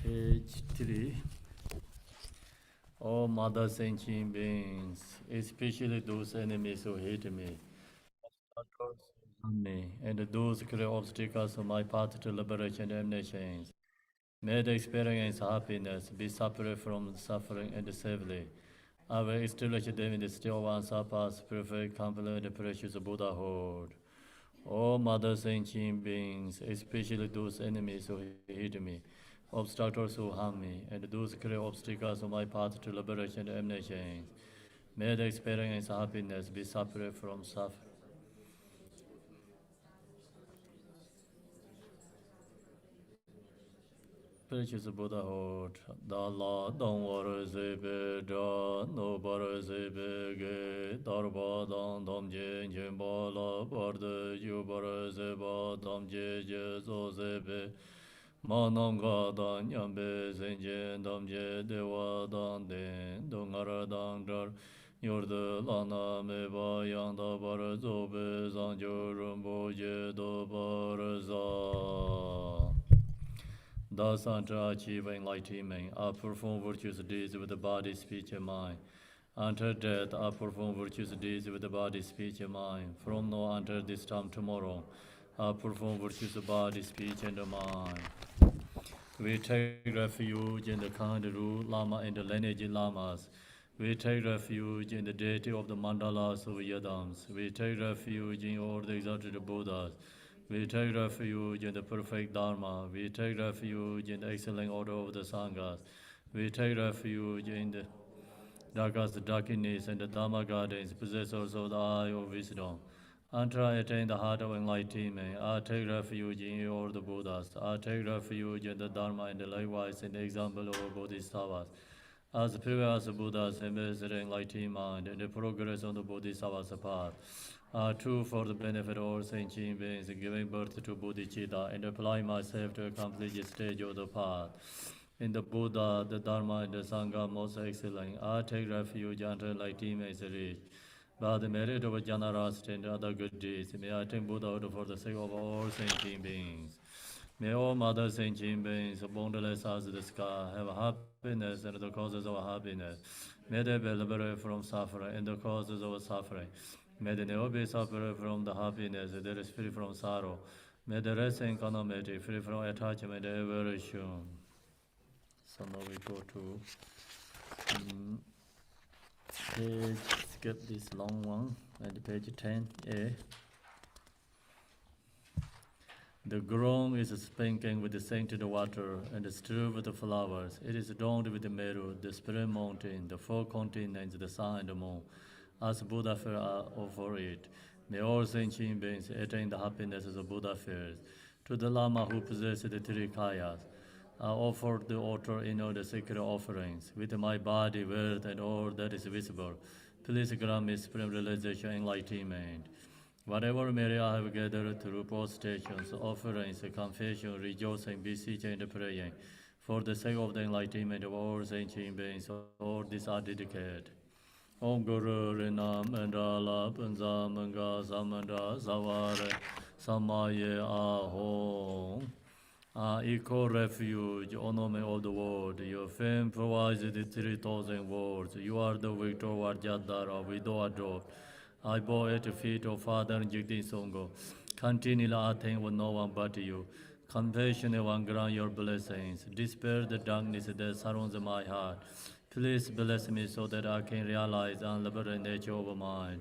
Page 3. All mother sentient beings, especially those enemies who hate me, me, and those clear obstacles on my path to liberation and omniscience. May they experience happiness, be separate from suffering and safely. I will establish them in the still one surpass perfect, complete, and precious Buddhahood. All mother sentient beings, especially those enemies who hate me, obstructors who harm me, and those clear obstacles on my path to liberation and omniscience. May they experience happiness, be separate from suffering. Precious Buddhahood, Dala, Dongwara Zebe, Da, Nobara Zebe, Ge, Darba, Dan, Damje, Jimbala, Barda, Jubara Zeba, Damje, Jezo Zebe, Manam Dan, Yambe, Zenje, Damje, Dewa, Dan, Den, Dongara, Dan, Dar, Yorda, Lana, Meba, Yanda, Bara, Zobe, Zanjo, Rumbo, Jedo, Bara, Za. Thus, unto achieve enlightenment, I perform virtuous deeds with the body, speech, and mind. Until death, I perform virtuous deeds with the body, speech, and mind. From now until this time tomorrow, I perform virtuous body, speech, and mind. We take refuge in the kind rule Lama and the lineage Lamas. We take refuge in the deity of the mandalas of Yadams. We take refuge in all the exalted Buddhas. We take refuge in the perfect Dharma. We take refuge in the excellent order of the Sanghas. We take refuge in the darkest darkness and the Dharma gardens, possessors of the eye of wisdom. Until I attain the heart of enlightenment, I take refuge in all the Buddhas. I take refuge in the Dharma and likewise in the example of Bodhisattvas. As previous Buddhas embrace the enlightened mind and the progress on the Bodhisattva's path are true for the benefit of all sentient beings, giving birth to bodhicitta and apply myself to accomplish the stage of the path. In the Buddha, the Dharma, and the Sangha most excellent, I take refuge until enlightenment is reached. By the merit of generosity and other good deeds, may I attain Buddhahood for the sake of all sentient beings. May all mother sentient beings, boundless as the sky, have happiness and the causes of happiness. May they be liberated from suffering and the causes of suffering. May they never be separate from the happiness that is free from sorrow. May they rest in equanimity, free from attachment and aversion. So now we go to page, skip this long one, and page 10a. The ground is spanking with the scented water and strewed with the flowers. It is adorned with the Meru, the spirit mountain, the four continents, the sun and the moon. As Buddha fair over it, may all sentient beings attain the happiness of Buddha fairs. To the Lama who possesses the three kayas, I offer the altar in all the sacred offerings, with my body, word, and all that is visible. Please grant me supreme realization and enlightenment. Whatever merit I have gathered through prostrations, offerings, confession, rejoicing, beseeching, and praying, for the sake of the enlightenment of all sentient beings, all these are dedicated. Om Guru Rina Mandala Panza Manga Samanda Savare Samaye Ahom. Equal refuge, honor of the world. Your fame provides the 3,000 words. You are the victor Vajradhara, widow adopt. I bow at the feet of Father Jigdi Songo. Continually I think with no one but you. Compassionate one, grant your blessings. Dispel the darkness that surrounds my heart. Please bless me so that I can realize the unlimited nature of mind.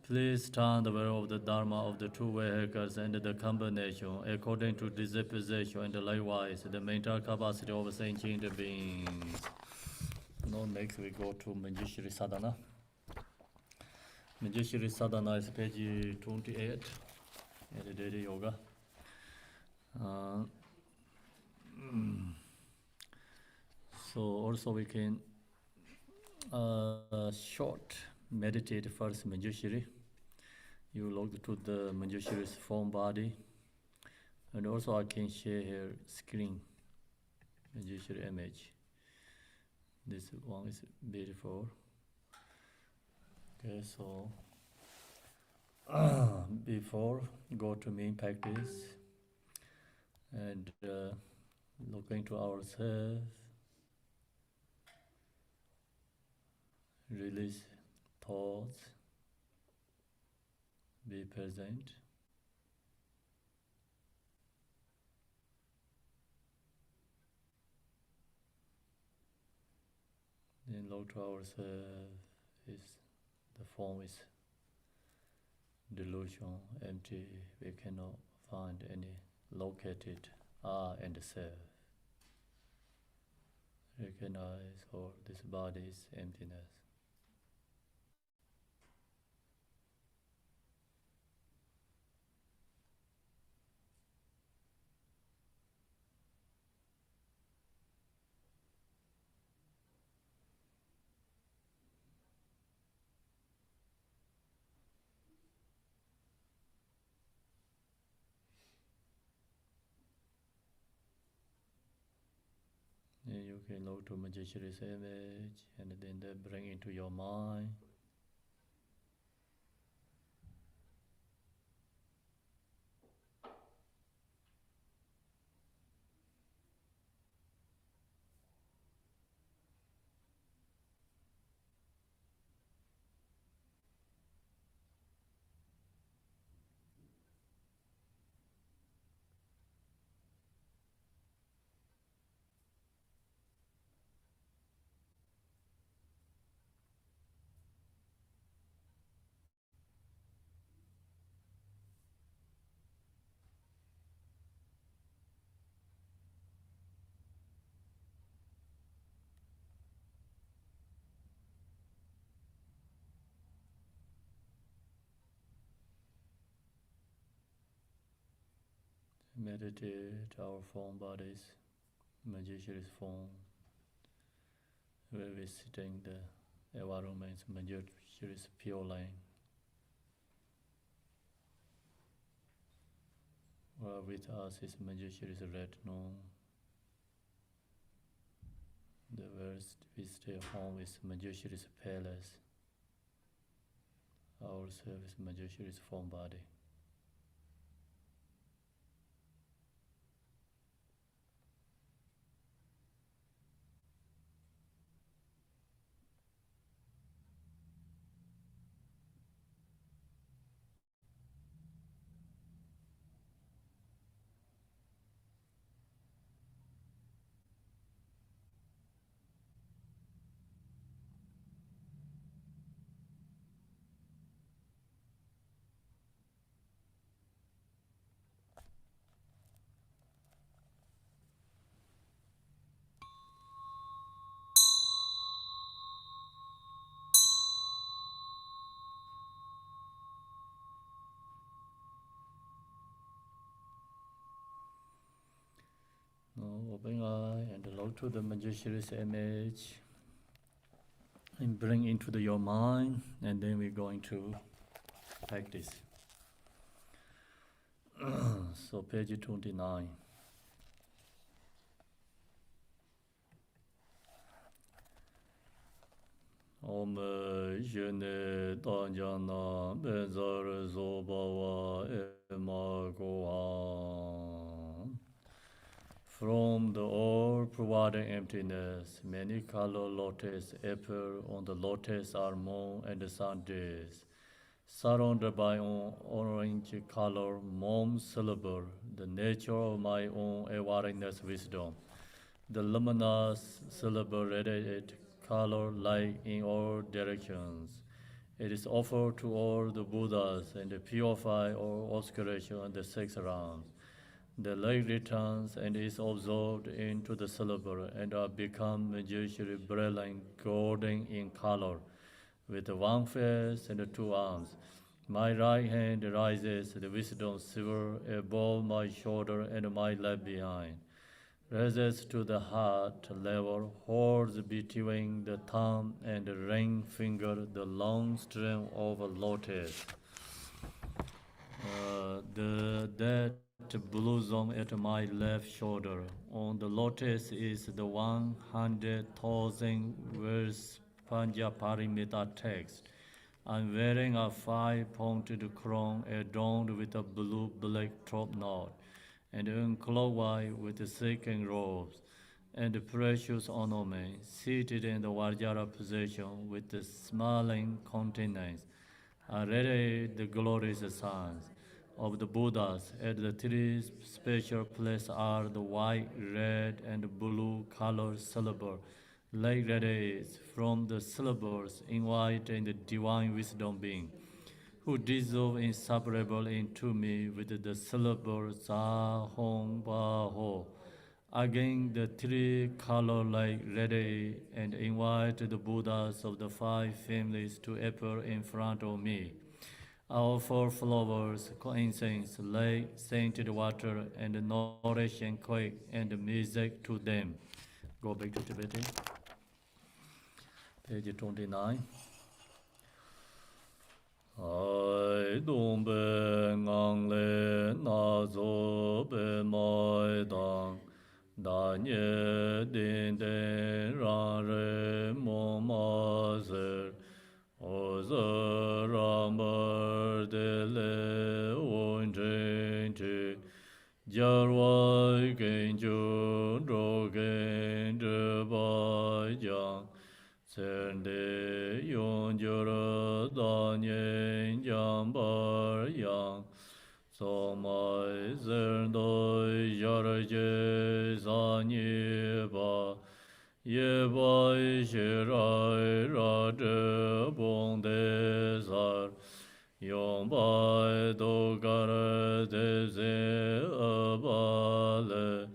Please stand aware of the Dharma of the two vehicles and the combination according to disposition and likewise the mental capacity of sentient beings. Now next we go to Manjushri Sadhana. Manjushri Sadhana is page 28 in the daily yoga. So also we can short meditate first Manjushri. You look to the Manjushri's form body, and also I can share here screen Manjushri image. This one is beautiful. Okay, so before go to main practice, and Looking to ourselves, release thoughts, be present. Then look to ourselves, is the form is delusion, empty. We cannot find any located I and self. Recognize all this body's emptiness. Then you can look to Manjushri's image and then bring into your mind. Meditate our form bodies, Manjushri's form, where we sitting the environment, Manjushri's pure line. With us is Manjushri's red noon. The worst we stay home is Manjushri's palace. Our self is Manjushri's form body. Now open eye and look to the Manjushri's image and bring into your mind, and then we're going to practice. So page 29. Om Jene Danjana Benzar Zobawa Ema Gohan. From the all-providing emptiness, many color lotus appear on the lotus are moon and the sun days. Surrounded by an orange color, mom syllable, the nature of my own awareness wisdom. The luminous syllable radiated color light in all directions. It is offered to all the Buddhas and purify all obscuration and the six realms. The light returns and is absorbed into the syllable and become usually brilliant golden in color, with one face and two arms. My right hand rises the wisdom silver above my shoulder and my left behind. Raises to the heart level, holds between the thumb and the ring finger the long stem of a lotus. That blossom at my left shoulder. On the lotus is the 100,000 verse Panjaparimita text. I'm wearing a 5-pointed crown adorned with a blue black top knot. and unclothed with the silken robes and the precious ornaments, seated in the Vajra position with the smiling countenance, already the glorious sons of the Buddhas. At the three special places are the white, red, and blue colored syllable, like radiates from the syllables in white and the divine wisdom being, who dissolve inseparable into me with the syllable Za Hong Ba Ho. Again, the three color like ready and invite the Buddhas of the five families to appear in front of me. I offer flowers, incense, lake, scented water, and nourishing cake and music to them. Go back to Tibetan. Page 29. Ai dong be ngang le na zo be mai dang da nye din den ran re mo ma zer o zer ram er de le won jen chi jar wai gen ju ro gen de ba yang Sende yon jura da nyen jam bar yang so mai zen doi jar je sa nye ba ye bai shi rai ra de bong de zar yon bai do gar de ze ba le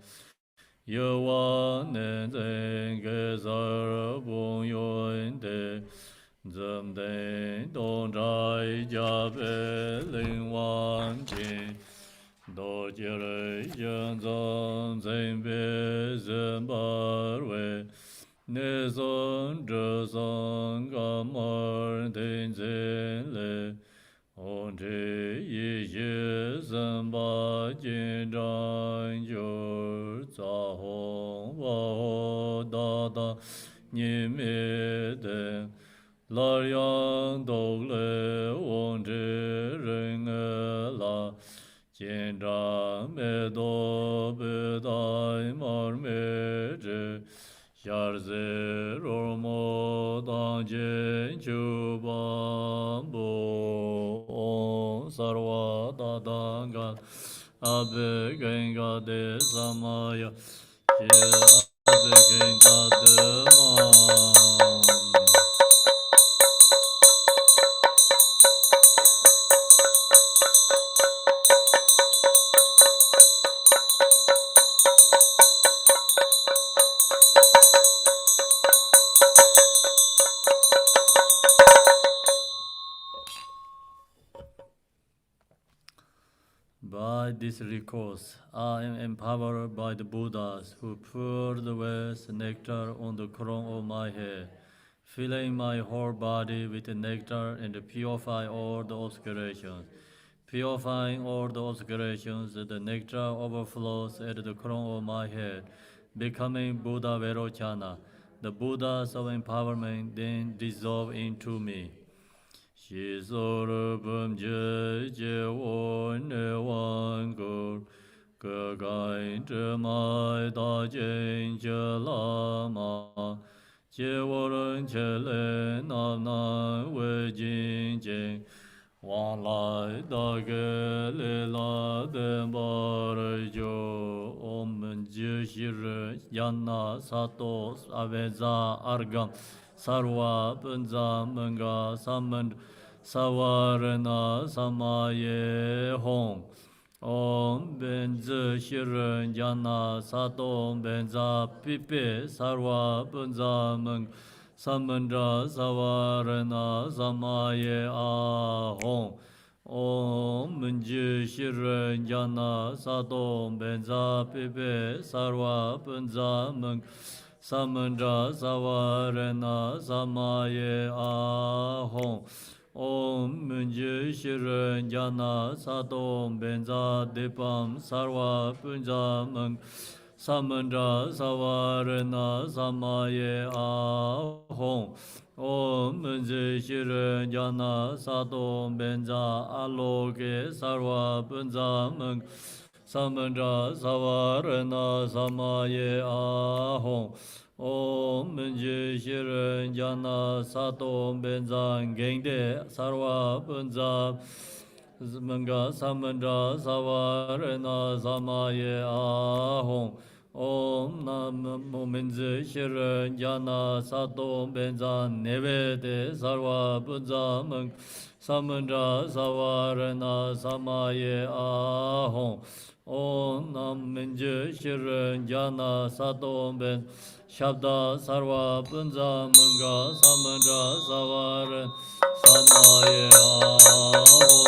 Yewa nen zeng ge zar bong yuan de zem den dong zhai jia be ling wang jin do jie rei yen zang zeng be zhen bar wei ne zong zhe zang ga mar den zhen le Hong zhi yi yi zhen ba jin zhang yu za hong wa ho da da ni mi de la yang dou le wong zhi ren e la jin zhang me do be dai mar me zhi Yar ze ro mo dang jen chu ban bo on sarva da dang ga abe gen ga de samaya ye abe gen ga de ma By this recourse, I am empowered by the Buddhas who poured the West nectar on the crown of my head, filling my whole body with the nectar and purify all the obscurations. Purifying all the obscurations, the nectar overflows at the crown of my head, becoming Buddha Vairocana. The Buddhas of empowerment then dissolve into me. Shi sor bum je je won ne wan gur ge gai zhe mai da jian je la ma jie wo ren che le na na wei jin jian wan lai da ge le la de ba re jo om men je shi re yan na sa to a ve za argam sarva punza manga samand Savarana Samaye Hong Om Benzi Shiren Jana Satom Benza Pipe Sarva Punza Mung Samandra Savarana Samaye Ahong Om Benji Shiren Jana Satom Benza Pipe Sarva Punza Mung Samandra Savarana Samaye Ahong Om Munji Shiren Jana Satom Benza Dipam Sarva Punja Mang Samandra Savarana Samaye Ahong Om Munji Shiren Jana Satom Benza Aloke Sarva Punja Mang Samandra Savarana Samaye Ahong Om Manjushri Jana Sato Benzang Gengde Sarva Bunza Manga Samandra Savarana Samaye Ahong Om Namo Manjushri Jana Sato Benzang Nevede Sarva Bunza Mang Samandra Savarana Samaye Ahong Om Nam Minje Shiren Jana Sato Ben Shabda Sarva Punza Manga Samandra Savaran Samaye Ahom.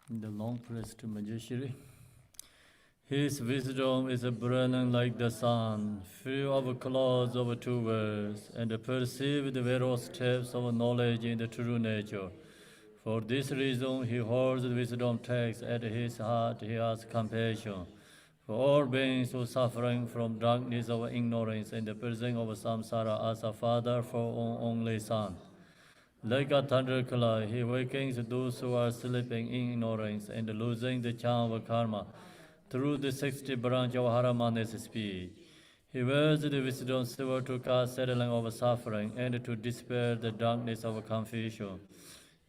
The long press to Manjushri. His wisdom is brilliant like the sun, free of clouds of two words, and perceive the various steps of knowledge in the true nature. For this reason, he holds the wisdom text at his heart. He has compassion for all beings who are suffering from darkness of ignorance and the prison of samsara as a father for an only son. Like a thunderclap, he wakens those who are sleeping in ignorance and losing the charm of karma through the 60 branch of Haramana's speech. He wears the wisdom silver to cast settling of suffering and to dispel the darkness of confusion.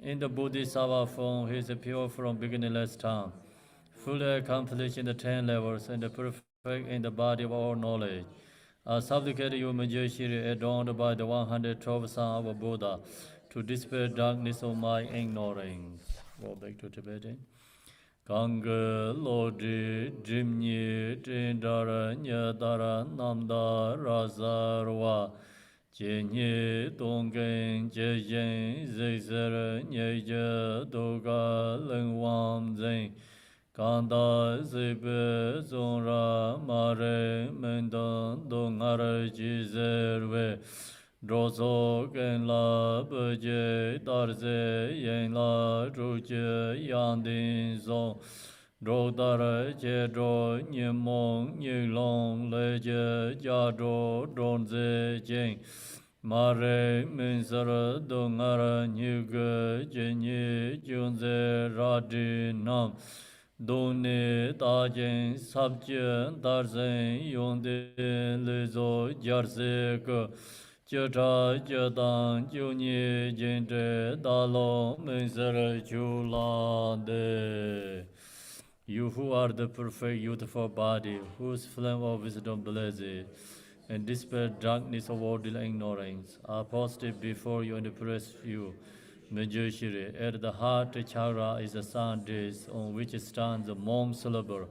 In the Bodhisattva form, he is pure from beginningless time, fully accomplished in the 10 levels and perfect in the body of all knowledge. A supplicated you, Manjushri, adorned by the 112 sons of Buddha, to dispel darkness of my ignorance. Go back to Tibetan. Ganga Lodi Jimni Tindara Nyadara Namda Razarwa Jenye Dongen Jejen Zizera Nyeja Doga Lengwam Zeng Kanda Zibe Zonra Mare Mendan Dongara Jizerwe Drozo Gen La Beje Darze Yen La Ruje Yandin Zong Drodara Je Dro Nyemong Nyilong Leje Jadro Donze Jeng Mare Minsara Dongara Nyuga Jenye Junze Radi Nam Doni Dajen Sabjen Darzen Yonde Lezo Jarze Ke Jeta Jetan Juni Jente Dalo Minsara Chulande. You who are the perfect youthful body, whose flame of wisdom blazes, and dispel darkness of worldly ignorance, are posted before you and praise you. Manjushri, at the heart chakra is the sun disk on which stands the mom syllable,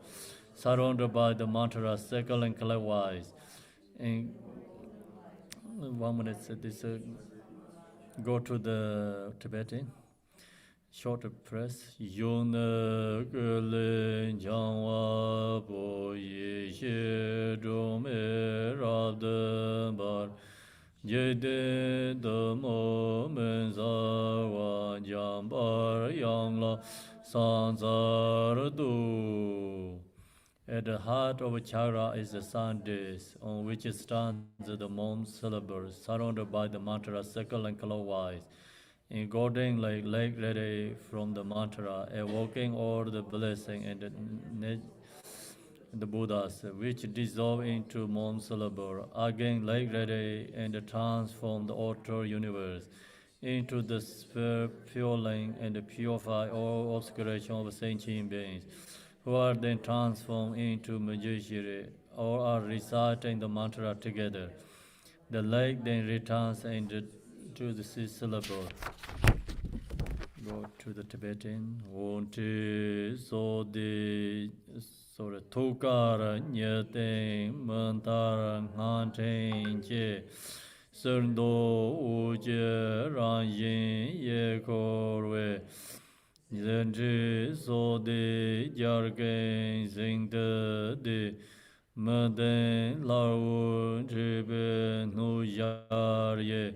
surrounded by the mantra circle and clockwise. In 1 minute, go to the Tibetan. Short press. Yun Gulin Jangwa Bo Yi Shi Dum Rab De Bar Jede De Mo Men Za Wa Jam Bar Yang La San Zar Du. At the heart of chakra is the sun disk, on which stands the mom syllable, surrounded by the mantra circle and clockwise. In golden like ready from the mantra, evoking all the blessing and the Buddhas, which dissolve into mom syllable, again like ready and transform the outer universe into the sphere fueling and purify all obscuration of sentient beings, who are then transformed into Manjushri, or are reciting the mantra together. The lake then returns to the syllable. Go to the Tibetan. Wonti Sodi Sora Tukara Nyate Mantara Hantain Je Serndo Uje Ranjin Ye Korwe Zenji Sodi Jargen Zingde De Maden Lau Tribe Nujar Ye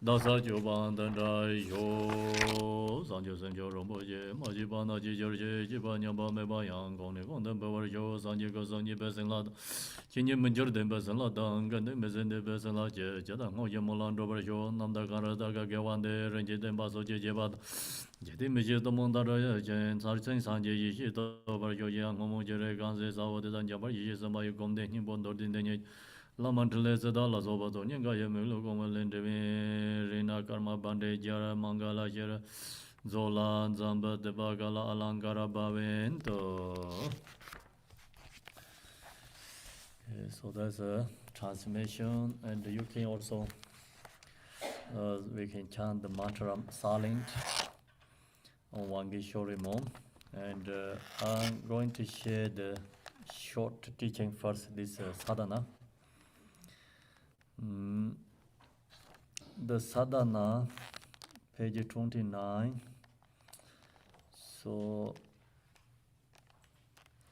Dasa Joban Dandai Yo Sanjo Sanjo Romboje, Majibana Jijorje, Jibanyamba Mebayang, Goni Gondam Bavar Yo, Sanjigo Sanji Besenlad, Chinji Manjurden Besenladan, Gandin Besende Besenlaje, Jadang Yamulan Dover Yo, Namdakara Daga Gewande, Ranjiden Baso Jebat, Jadi Mijit Mondara Jen, Sarsen Sanje Yishi Dover Yo Yang, Homojere Ganze Sawadan Jabar Yishi Samay Gomde Himbondordin. Lamantale Zadala Zobato, Nyanga Yamulu Gomalendemi, Rina Karma Bande Jara Mangala Jara Zola Zamba de Bagala Alangara Bavento. So that's a transmission, and you can also we can chant the mantra silent on Wangi Shorimon, and I'm going to share the short teaching first. This sadhana. The sadhana, page 29. So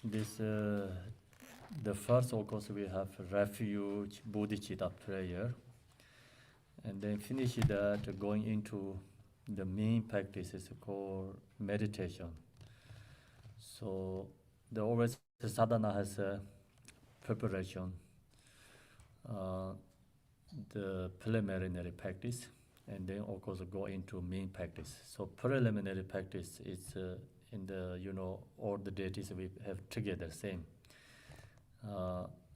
this the first, of course, we have refuge bodhicitta prayer, and then finish that going into the main practice is called meditation. So the sadhana has a preparation, the preliminary practice, and then of course go into main practice. So preliminary practice is in the all the deities we have together same.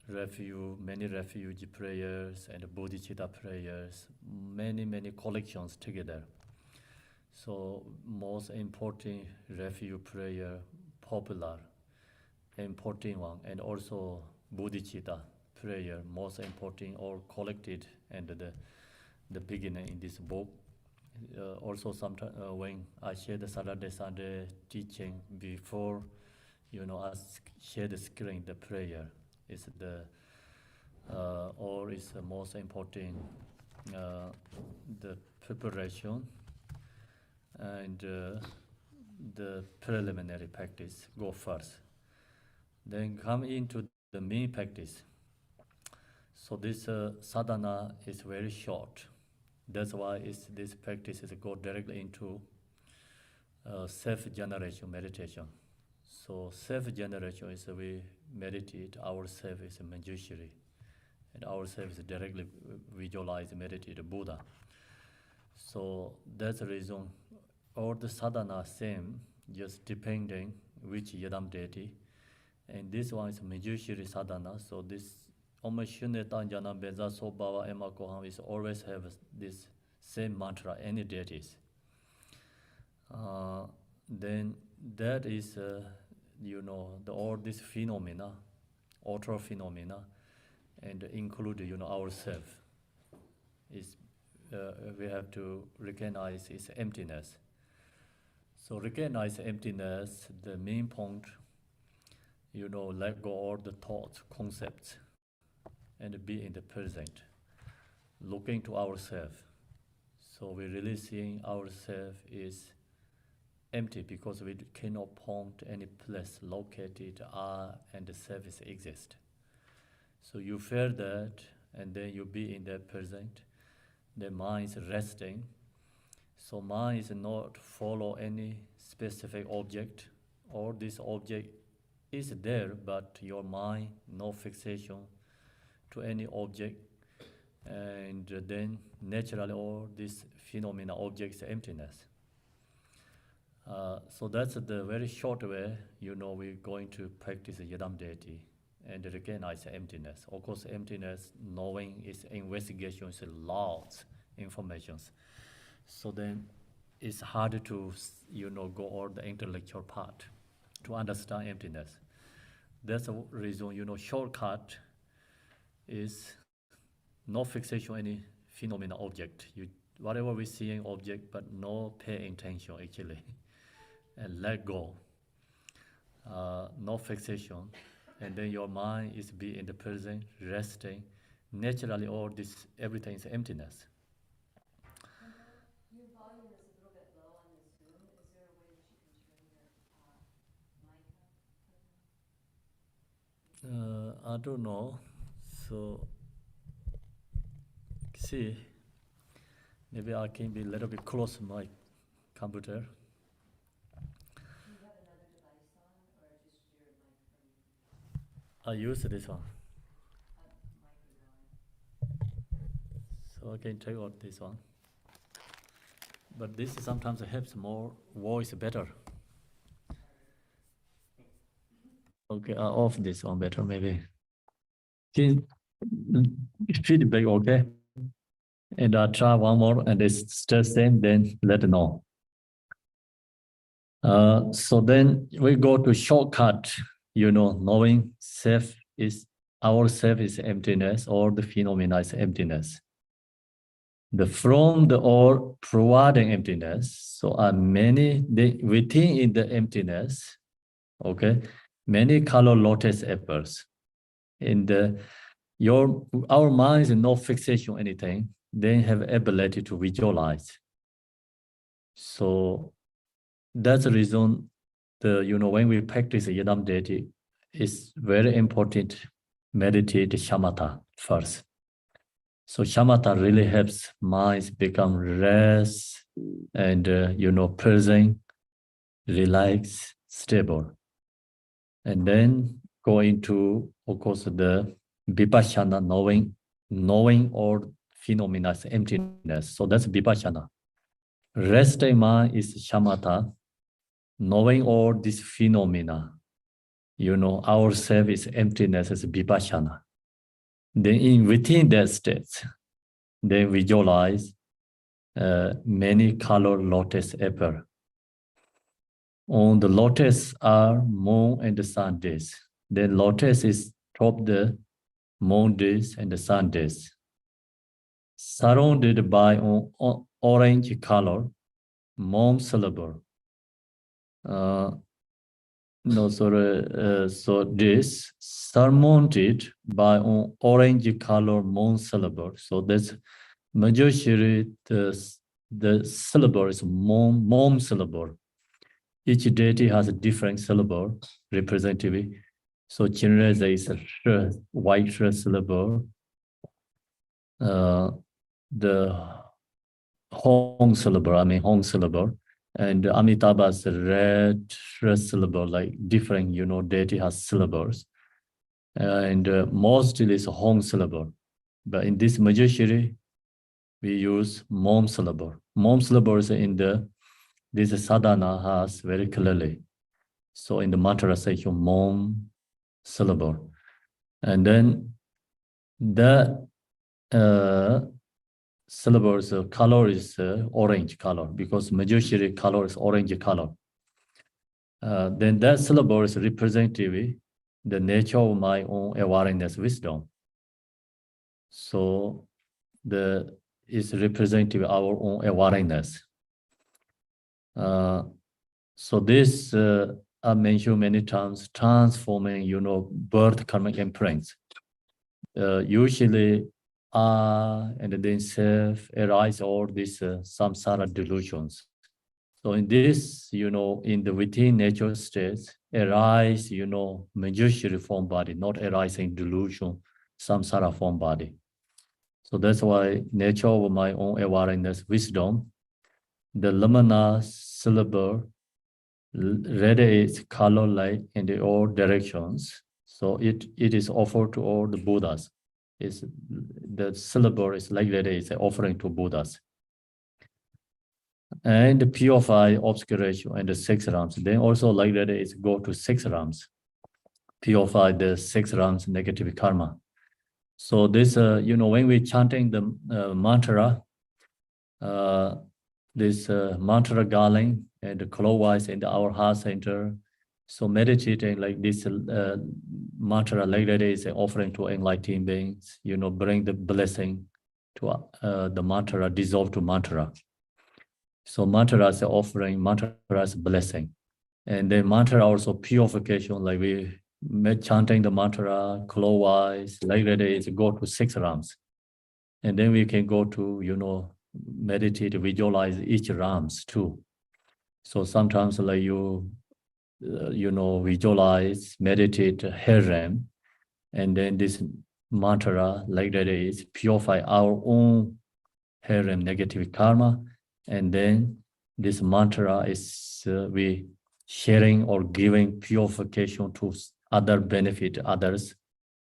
Many refuge prayers and bodhicitta prayers, many collections together. So most important refuge prayer, popular, important one, and also bodhicitta prayer, most important, all collected, and the beginning in this book. Also sometimes when I share the Saturday Sunday teaching before, I share the screen, the prayer is the or is the most important, the preparation and the preliminary practice go first. Then come into the main practice. So this sadhana is very short. That's why this practice is go directly into self-generation meditation. So self-generation is we meditate ourselves is Manjushri, and ourselves is directly visualize, meditate Buddha. So that's the reason all the sadhana same, just depending which yadam deity. And this one is Manjushri sadhana. So this Omashuneta Jana Benza Sobawa Emma Koham is always have this same mantra, any deities. Then that is all these phenomena, outer phenomena, and include ourselves. Is we have to recognize its emptiness. So recognize emptiness, the main point, let go all the thoughts, concepts, and be in the present, looking to ourselves. So we're really seeing ourselves is empty because we cannot point any place located and the service exist. So you feel that, and then you be in that present. The mind is resting. So mind is not follow any specific object, or this object is there, but your mind no fixation to any object, and then naturally all this phenomena objects emptiness. So that's the very short way, we're going to practice Yadam deity and recognize emptiness. Of course, emptiness, knowing is investigation, is lots informations. So then it's harder to, go all the intellectual part to understand emptiness. That's the reason, shortcut is no fixation any phenomena object. Whatever we seeing object, but no pay attention actually. And let go, no fixation, and then your mind is be in the present, resting. Naturally, all this, everything is emptiness. Your volume is a little bit low on the Zoom. Is there a way that you can turn your mic up? I don't know. So, see, Maybe I can be a little bit close to my computer. Do you have another device on, or just your microphone? I use this one. Mic is on. So I can take out this one. But this sometimes helps more voice better. Okay, I off this one better maybe. Can feedback okay? And I try one more and it's still same, then let know. So then we go to shortcut, knowing self is our self is emptiness or the phenomena is emptiness. The from the or providing emptiness. So are many within in the emptiness, okay, many color lotus apples. In the our mind is no fixation on anything, they have ability to visualize. So that's the reason when we practice Yadam deity, it's very important meditate shamatha first. So shamatha really helps minds become rest and present, relax, stable. And then go into, of course, the vipassana, knowing all phenomena emptiness. So that's vipassana. Resting mind is shamatha, knowing all these phenomena. Ourself is emptiness is vipassana. Then within that state, they visualize many color lotus apple. On the lotus are moon and the sun days. Then lotus is top the moon days and the sun days. Surrounded by orange color, moon syllable. So this surmounted by an orange color moon syllable. So that's Manjushri, the syllable is mom syllable. Each deity has a different syllable representative. So Chinreza is a white syllable. The Hong syllable. And Amitabha's red syllable, like different, deity has syllables. And mostly is Hong syllable. But in this Manjushri, we use mom syllable. Mom syllables in this sadhana has very clearly. So in the mantra section, mom syllable. And then the syllables color is orange color because Manjushri color is orange color. Then that syllable is representative, the nature of my own awareness, wisdom. So is representative our own awareness. So this I mentioned many times, transforming, birth karmic imprints. Usually and then self arise all these samsara delusions. So in this, in the within nature states, arise, Manjushri form body, not arising delusion, samsara form body. So that's why nature of my own awareness, wisdom, the lamana syllable radiates color light in the all directions. So it is offered to all the Buddhas. The syllable is like that is an offering to Buddhas. And purify obscuration and the 6 realms. Then also like that is go to 6 realms. Purify the 6 realms negative karma. So this, when we're chanting the mantra, this mantra garland and clockwise in our heart center. So meditating like this mantra like that is an offering to enlightened beings, bring the blessing to the mantra, dissolve to mantra. So mantra is an offering, mantra is a blessing. And then mantra also purification, like we chanting the mantra clockwise, like that is go to 6 realms. And then we can go to, meditate, visualize each realms too. So sometimes like visualize, meditate hair realm, and then this mantra like that is purify our own harem negative karma, and then this mantra is we sharing or giving purification to other benefit others.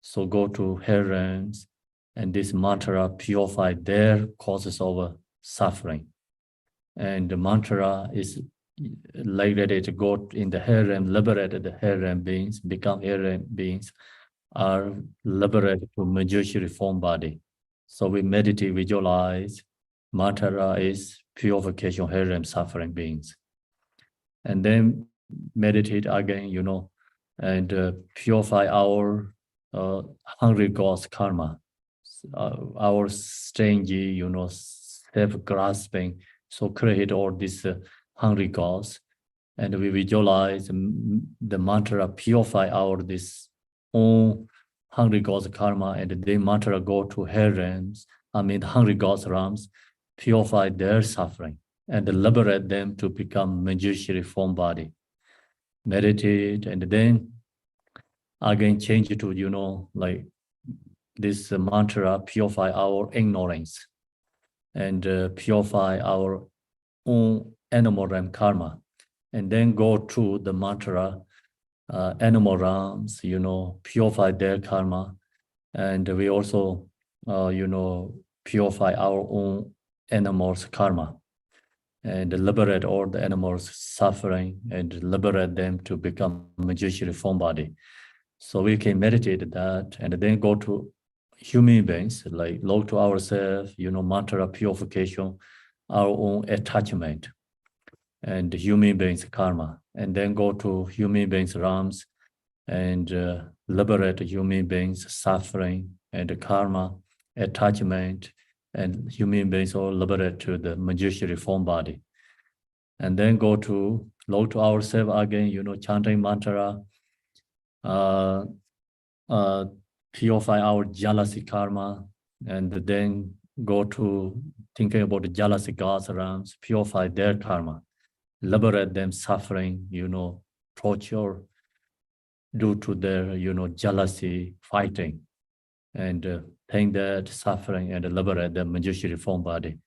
So go to harems, and this mantra purify their causes of suffering. And the mantra is like that it go in the harem, liberated the harem beings, become harem beings, are liberated to Manjushri form body. So we meditate, visualize, mantra is purification, harem suffering beings. And then meditate again, and purify our hungry gods karma, our stingy, self-grasping. So create all these hungry gods, and we visualize the mantra purify our this own hungry gods karma, and the mantra go to harems, hungry gods realms, purify their suffering and liberate them to become Manjushri form body. Meditate, and then again change it to, like this mantra purify our ignorance and purify our own animal realm karma. And then go to the mantra animal realms, purify their karma. And we also, purify our own animals karma and liberate all the animals suffering and liberate them to become Manjushri form body. So we can meditate that and then go to human beings, like look to ourselves, mantra purification, our own attachment and human beings karma, and then go to human beings realms and liberate human beings suffering and karma, attachment, and human beings all liberate to the Manjushri form body. And then go to look to ourselves again, chanting mantra, purify our jealousy karma, and then go to thinking about the jealousy gods around, purify their karma, liberate them suffering, torture due to their, jealousy, fighting, and think that suffering and liberate them Manjushri form body.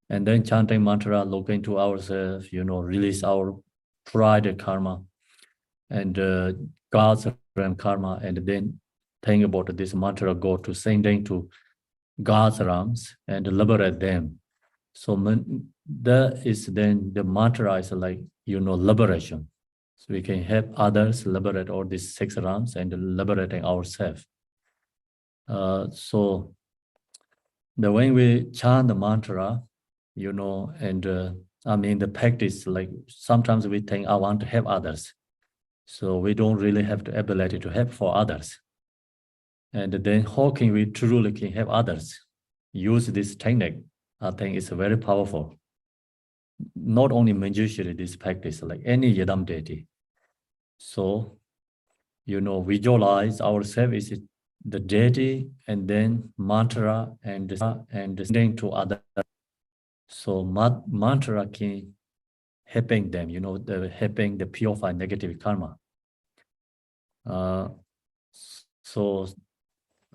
And then chanting mantra, look into ourselves, release our pride karma and God's realm karma, and then think about this mantra, go to sending to God's realms and liberate them. So that is then the mantra is like, liberation. So we can help others liberate all these 6 realms and liberating ourselves. So the when we chant the mantra, and the practice, like sometimes we think I want to help others. So we don't really have the ability to help for others. And then how can we truly can help others? Use this technique, I think it's very powerful. Not only Manjushri, this practice, like any Yadam deity. So, visualize ourselves as the deity, and then mantra and sending to others. So mantra can helping them, helping the purify negative karma. So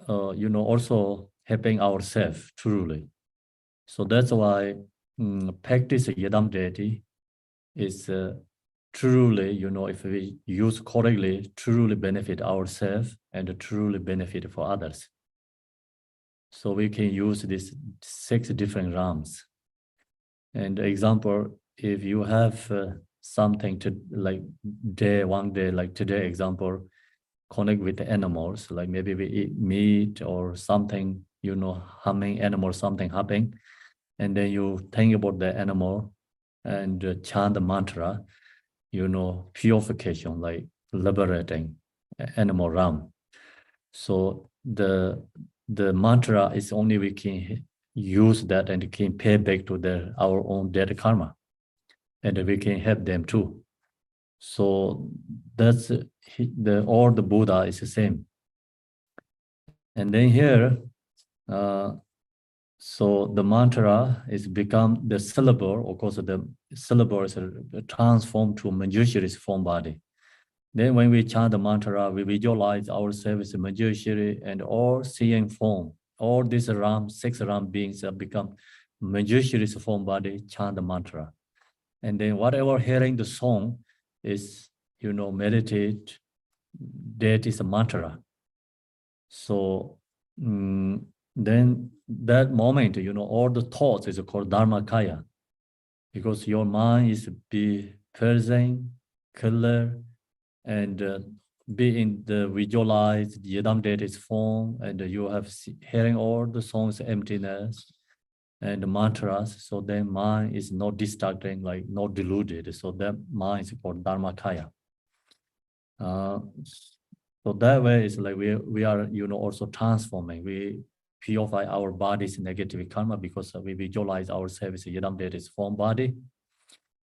also helping ourselves truly. So that's why practice Yadam deity is truly, if we use correctly, truly benefit ourselves and truly benefit for others. So we can use these 6 different realms. And example, if you have something to like one day, like today example, connect with the animals, like maybe we eat meat or something, humming animal, something happening, and then you think about the animal and chant the mantra, purification, like liberating animal realm. So the mantra is only we can use that and can pay back to our own dead karma, and we can help them too. So that's all the Buddha is the same. And then here, so the mantra is become the syllable. Of course, the syllable is transformed to Manjushri's form body. Then when we chant the mantra, we visualize ourselves as Manjushri and all seeing form. All these 6 Ram beings have become Manjushri's form body, chant the mantra. And then whatever hearing the song is, meditate, that is a mantra. So then that moment, all the thoughts is called Dharmakaya, because your mind is be present, clear, and be in the visualized Yedam Deity's form, and you have hearing all the songs emptiness and the mantras, so then mind is not distracting, like not deluded. So that mind is called Dharmakaya. So that way it's like we are also transforming. We purify our body's negative karma because we visualize ourselves as Yedam Deity's form body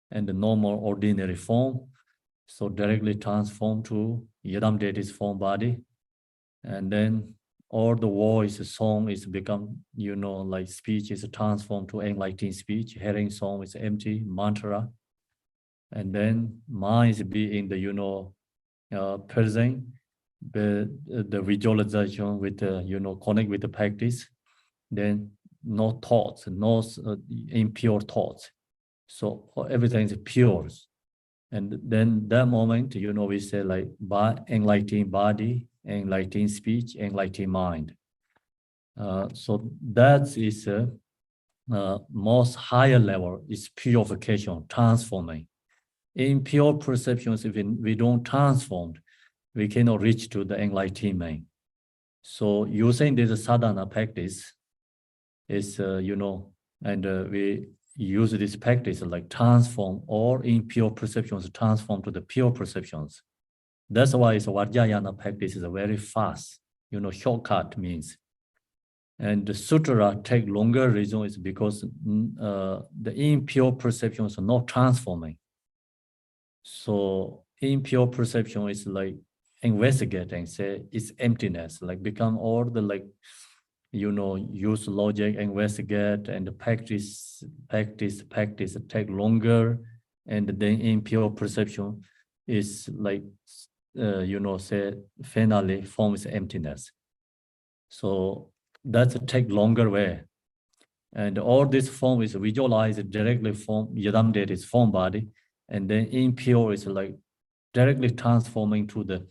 and the normal ordinary form. So directly transform to Yedam Deity's form body. And then all the voice song is become, like speech is transformed to enlightened speech. Hearing song is empty, mantra. And then mind is being the, present, the visualization with the, connect with the practice. Then no thoughts, no impure thoughts. So everything is pure. And then that moment, we say like enlightening body, enlightening speech, enlightening mind. So that is most higher level is purification, transforming. In pure perceptions, if we don't transform, we cannot reach to the enlightenment. So using this sadhana practice is, and we use this practice like transform all impure perceptions, transform to the pure perceptions. That's why it's Vajrayana practice is very fast, shortcut means. And the sutra take longer reason is because the impure perceptions are not transforming. So impure perception is like investigating, say it's emptiness, like become all the like, use logic, investigate, and practice, take longer, and then impure perception is like, say finally forms emptiness. So that's a take longer way. And all this form is visualized directly from Yedam Deity's form body, and then impure is like directly transforming to the,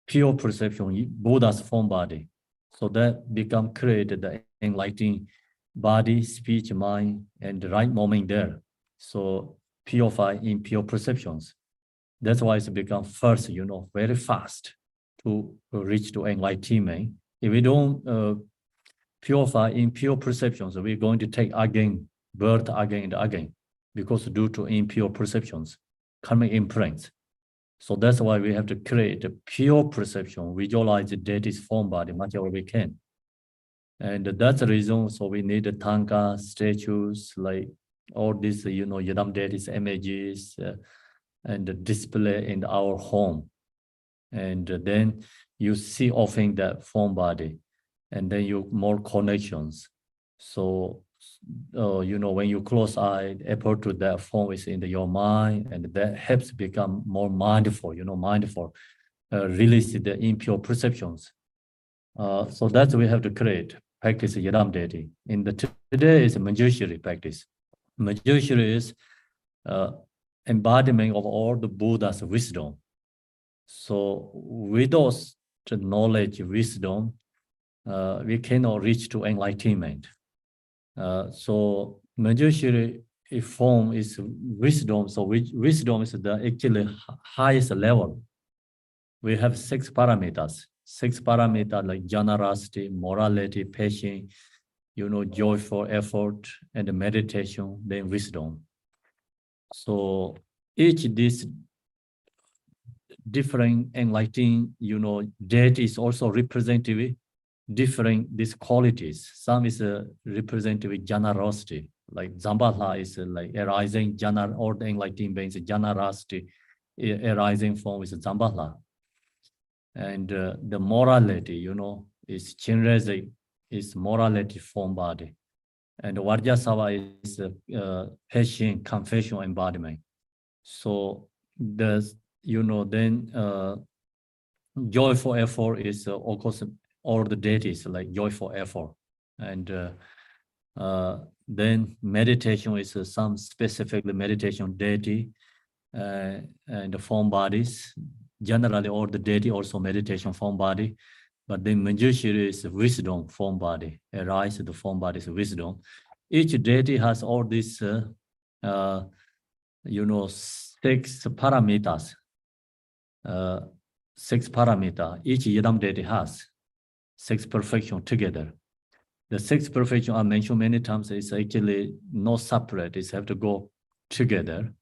pure perception, Buddha's form body. So that become created the enlightening body, speech, mind, and the right moment there. So purify impure perceptions. That's why it's become first, very fast to reach to enlightenment. If we don't purify impure perceptions, we're going to take again, birth again and again, because due to impure perceptions, karmic imprints. So that's why we have to create a pure perception, visualize the deity's form body much as we can. And that's the reason, so we need the tanka, statues, like all these, Yedam deity's images, and display in our home. And then you see often that form body, and then you more connections. So, when you close eye, effort to that form is in your mind, and that helps become more mindful, mindful, release the impure perceptions. So that's we have to create, practice Yedam deity. In the today is Manjushri practice. Manjushri is embodiment of all the Buddha's wisdom. So without the knowledge, wisdom, we cannot reach to enlightenment. So Manjushri form is wisdom. So wisdom is the actually highest level. We have 6 parameters. 6 parameters like generosity, morality, patience, joyful effort, and meditation, then wisdom. So each this different enlightening, deity is also representative different these qualities. Some is representative generosity, like Zambala is like arising or the enlightened beings, generosity arising from is Zambala. And the morality, is Chinrezi, is morality form body. And Vajrasava is passion, confession embodiment. So the, then joyful effort is of course all the deities like joyful effort. And then meditation is some specific meditation deity and the form bodies. Generally, all the deity also meditation form body. But then Manjushri is wisdom form body. Arise the form body is wisdom. Each deity has all these, six parameters. Six parameters. Each Yidam deity has six perfection together. The six perfection I mentioned many times is actually not separate. It's have to go together.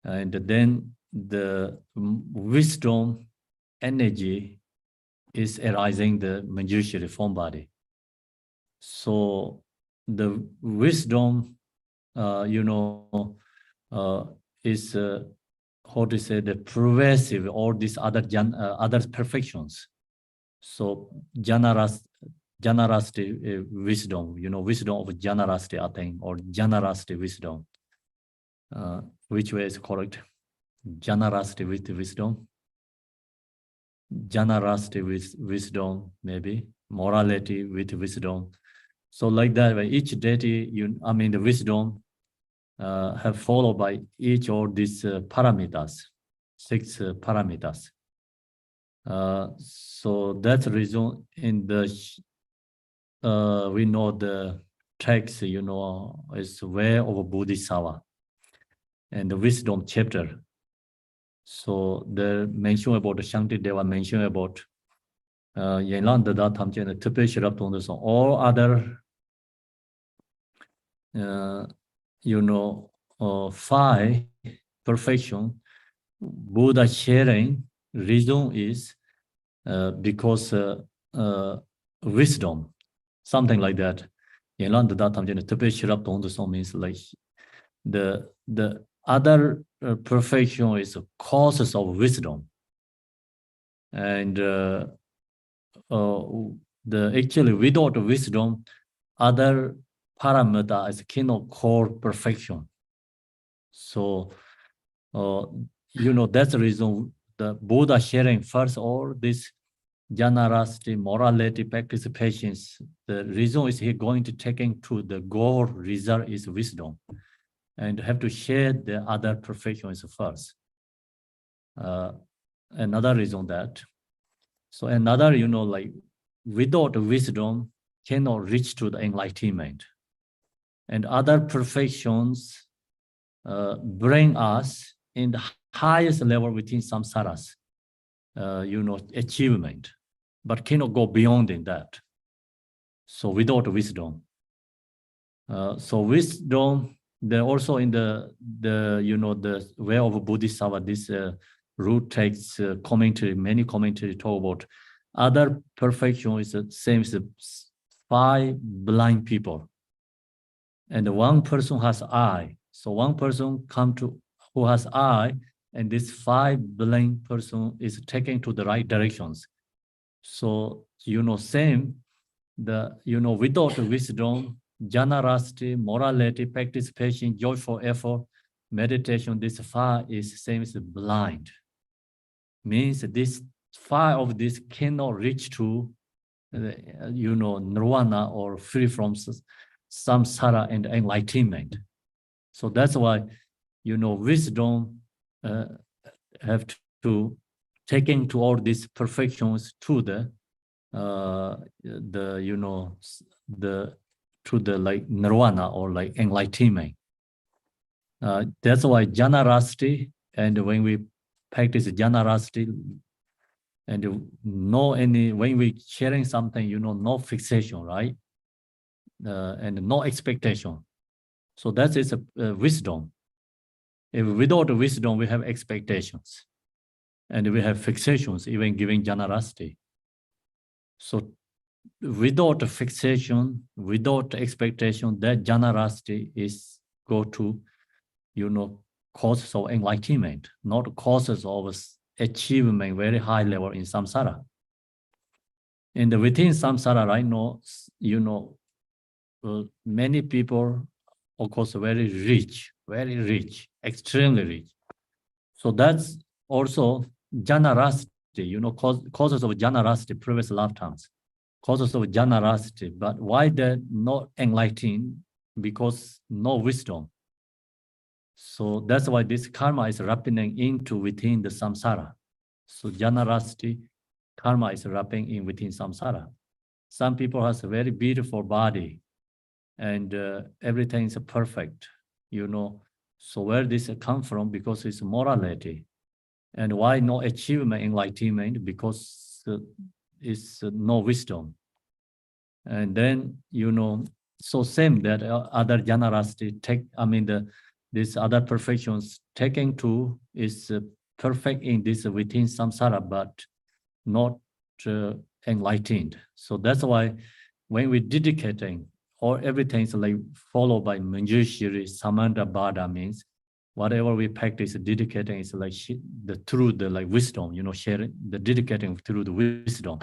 And then the wisdom energy is arising the Manjushri form body. So the wisdom, is how to say the pervasive all these other other perfections. So generosity wisdom, wisdom of generosity, I think, or generosity wisdom. Which way is correct? Generosity with wisdom. Generosity with wisdom, maybe. Morality with wisdom. So like that, each deity, the wisdom have followed by each of these parameters, six parameters. So that's the reason in the, we know the text, is way of Bodhisattva and the wisdom chapter. So the mention about the Shanti Deva mention about all other five perfection Buddha sharing reason is because wisdom, something like that. Means like the other perfection is causes of wisdom, and the actually without wisdom, other parameter is cannot call perfection. So that's the reason the Buddha sharing first all this generosity, morality, participations. The reason is he going to taking to the goal result is wisdom, and have to share the other perfections first. Another reason that. So another, like without wisdom cannot reach to the enlightenment, and other perfections bring us in the highest level within samsaras, achievement, but cannot go beyond in that. So without wisdom. So wisdom, there also in the way of Bodhisattva, this root text commentary, many commentary talk about other perfection is the same as five blind people. And one person has eye. So one person come to who has eye, and this five blind person is taken to the right directions. So, same, without wisdom, generosity, morality, participation, joyful effort, meditation, this five is same as blind. Means this five of this cannot reach to, nirvana or free from samsara and enlightenment. So that's why, wisdom have to taking to all these perfections to the like nirvana or like enlightenment. That's why generosity, and when we practice generosity and when we sharing something, no fixation, right? And no expectation. So that is a wisdom. If without wisdom, we have expectations and we have fixations, even giving generosity. So without fixation, without expectation, that generosity is go to, causes of enlightenment, not causes of achievement very high level in samsara. And within samsara right now, many people, of course, very rich, extremely rich. So that's also generosity, causes of generosity, previous lifetimes. causes of generosity. But why they're not enlightened? Because no wisdom. So that's why this karma is wrapping into within the samsara. So generosity, karma is wrapping in within samsara. Some people has a very beautiful body, and everything is perfect, you know. So where this come from? Because it's morality. And why no achievement, enlightenment? Because it's no wisdom. And then, you know, so same that other generosity this other perfections taken to is perfect in this within samsara, but not enlightened. So that's why when we dedicating, or everything's like followed by Manjushri, Samanta Bada means whatever we practice, dedicating is like through the like wisdom, you know, sharing the dedicating through the wisdom.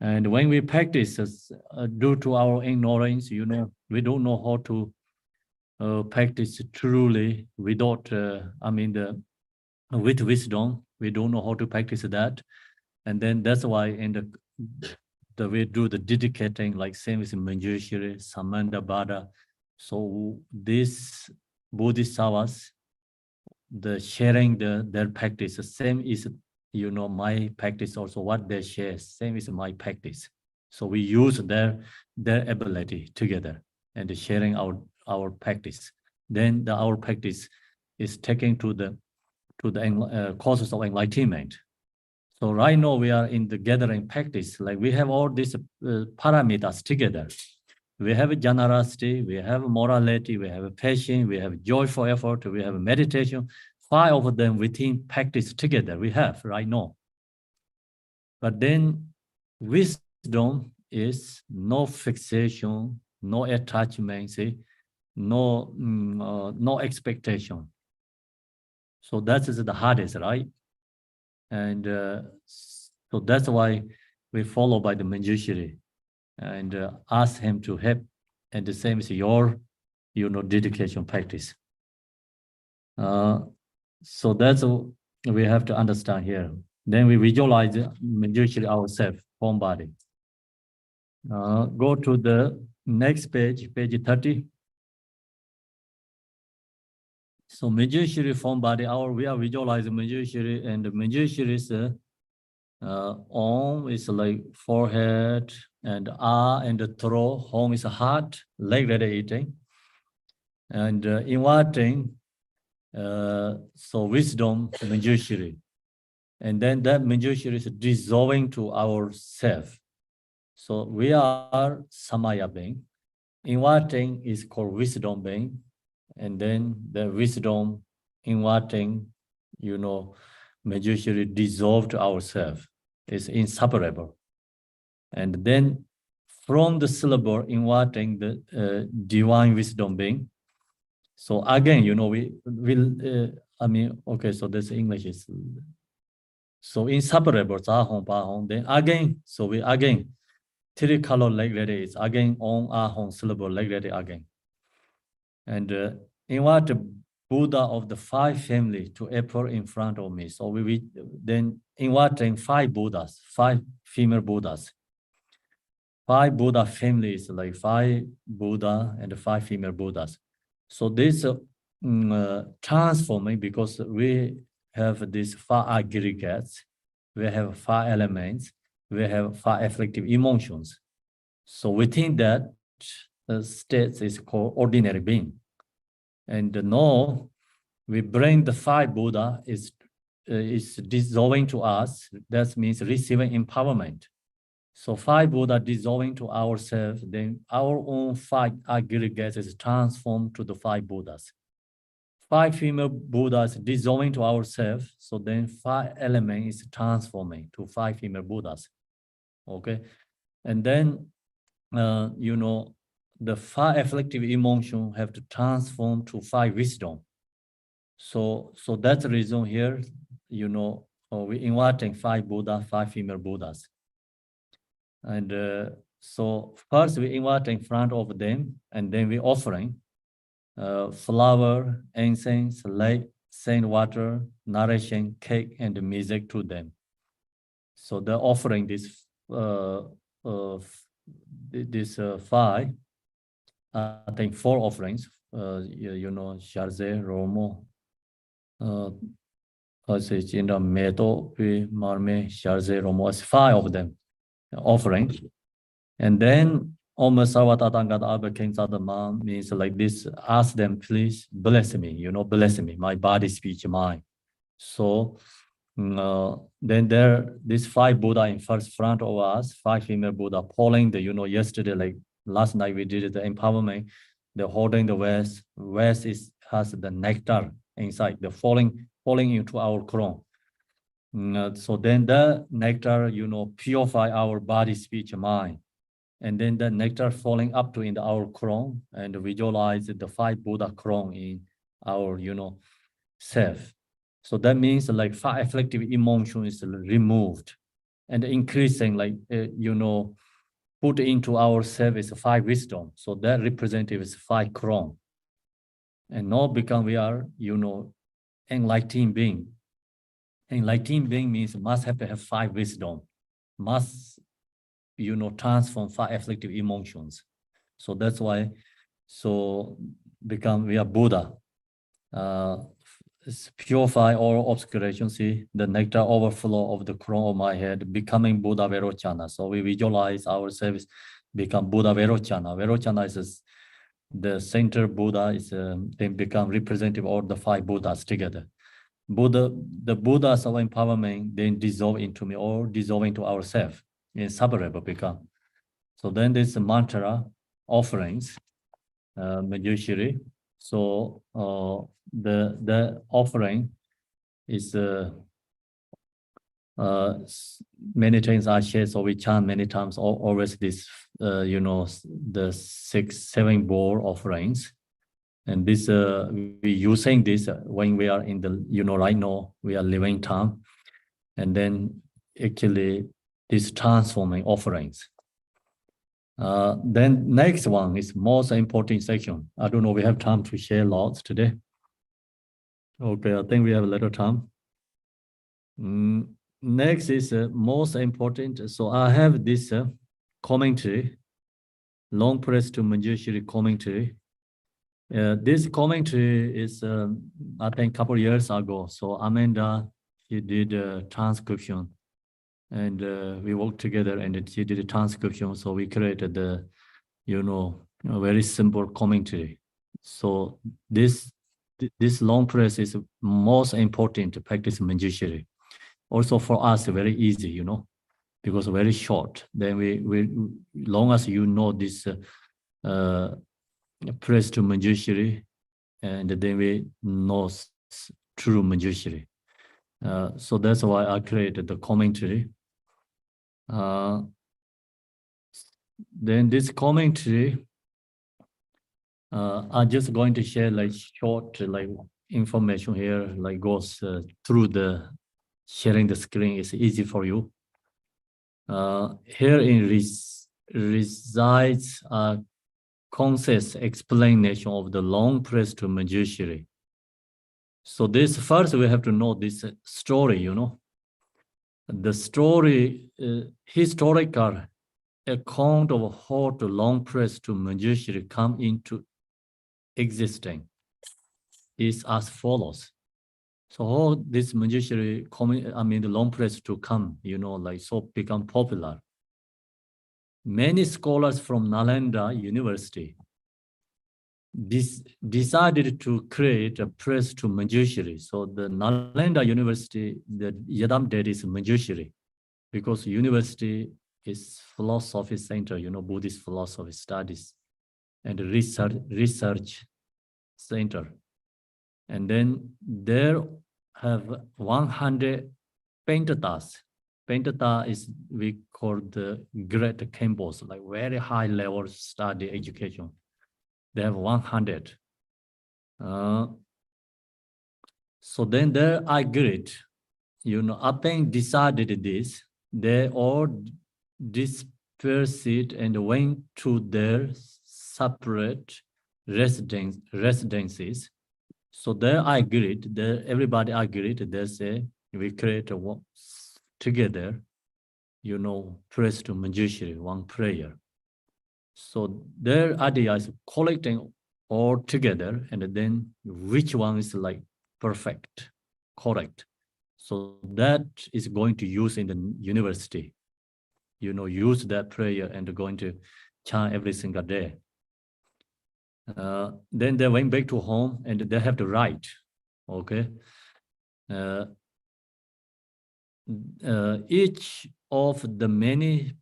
And when we practice, due to our ignorance, you know, we don't know how to practice truly without, with wisdom. We don't know how to practice that. And then that's why in the we do the dedicating, like same as in Manjushri, Samanda Bada. So this Bodhisattvas, the sharing their practice, the same is, you know, my practice also, what they share, same is my practice. So we use their ability together and sharing our practice. Then our practice is taken to the causes of enlightenment. So right now we are in the gathering practice, like we have all these parameters together. We have generosity, we have morality, we have passion, we have joyful effort, we have meditation. 5 of them within practice together we have right now. But then wisdom is no fixation, no attachment, see, no expectation. So that is the hardest, right? And so that's why we follow by the Manjushri and ask him to help. And the same is your, you know, dedication practice. So that's we have to understand here. Then we visualize Manjushri ourselves, form body. Go to the next page, page 30. So Manjushri form body, we are visualizing Manjushri, and Manjushri is Om is like forehead, and and the throat. Home is a heart, leg ready eating. And inverting, so wisdom, Manjushri. And then that Manjushri is dissolving to ourself. So we are Samaya being. Inverting is called wisdom being. And then the wisdom inverting, you know, Manjushri dissolved to ourselves. It's inseparable. And then from the syllable inverting the divine wisdom being. So again, you know, we will, okay, so this English is, so inseparable, then again, so we again, 3 color like that is again on ahong syllable like that again. And invite the Buddha of the 5 family to appear in front of me. So we then inviting 5 Buddhas, 5 female Buddhas. 5 Buddha families, like 5 Buddha and 5 female Buddhas. So this transforming, because we have these 5 aggregates, we have 5 elements, we have 5 afflictive emotions. So within that state is called ordinary being. And now we bring the 5 Buddha is dissolving to us. That means receiving empowerment. So 5 Buddha dissolving to ourselves, then our own 5 aggregates is transformed to the 5 Buddhas. 5 female Buddhas dissolving to ourselves, so then 5 elements is transforming to 5 female Buddhas. Okay, and then you know, the 5 afflictive emotions have to transform to 5 wisdom. So that's the reason here, you know, we inviting 5 Buddha, 5 female Buddhas. And so first we invite in front of them, and then we offering flower, incense, light, saint water, nourishing cake, and music to them. So they're offering this this five, I think four offerings. Sharze, Romo, Jinda, Meto, Marme, Sharze, Romo, as five of them offerings. And then Omasawatatangat Abba Kings Adama means like this, ask them, please bless me, bless me, my body, speech, mind. So then this five Buddha in first front of us, five female Buddha pulling yesterday, like last night we did the empowerment, they're holding the West. West has the nectar inside, the falling into our crown. So then the nectar, purify our body, speech, mind. And then the nectar falling up to in our crown and visualize the five Buddha crown in our, self. So that means like five afflictive emotion is removed and increasing like, put into our self is five wisdom. So that representative is five crown. And now we are, enlightened being. Enlightened being means must have to have five wisdom, must, transform five afflictive emotions. So that's why, we are Buddha. Purify all obscuration, see the nectar overflow of the crown of my head, becoming Buddha Verochana. So we visualize ourselves become Buddha Verochana. Verochana is the center Buddha is then become representative of the five Buddhas together. The Buddhas of empowerment then dissolve into me or dissolve into ourselves, inseparable become. So then this mantra offerings, Manjushri. So the offering is many things are shared, so we chant many times. Always this, the 6-7 bowl offerings, and this we using this when we are in the, right now we are living time, and then actually this transforming offerings. Then next one is most important section. I don't know, we have time to share lots today. Okay, I think we have a little time. Next is most important. So I have this commentary, long press to Manjushri commentary. This commentary is, I think, a couple of years ago. So Amanda, she did a transcription, and we worked together, and she did a transcription. So we created the, a very simple commentary. So this long press is most important to practice Manjushri. Also for us, very easy, because very short. Then we long as you know this press to Manjushri, and then we know true Manjushri. So that's why I created the commentary. Then this commentary, I'm just going to share like short information here, like goes through the sharing the screen is easy for you. Here in resides a concise explanation of the long press to Manjushri. So this first we have to know this story, The story, historical account of how the long press to Manjushri come into existing is as follows. So how this Manjushri, the long press to come, so become popular. Many scholars from Nalanda University decided to create a press to Manjushri. So the Nalanda University, the Yadam date is Manjushri, because university is philosophy center, Buddhist philosophy studies and research center. And then there have 100 paintatas. Paintata is, we call the great campus, like very high level study education. They have 100. So then there I agreed, Apen decided this, they all dispersed and went to their separate residences. So there I agreed, there everybody agreed, they say we create a together. praise to Manjushri, one prayer. So their idea is collecting all together and then which one is like perfect, correct. So that is going to use in the university, use that prayer and going to chant every single day. Then they went back to home and they have to write, okay? Each of the many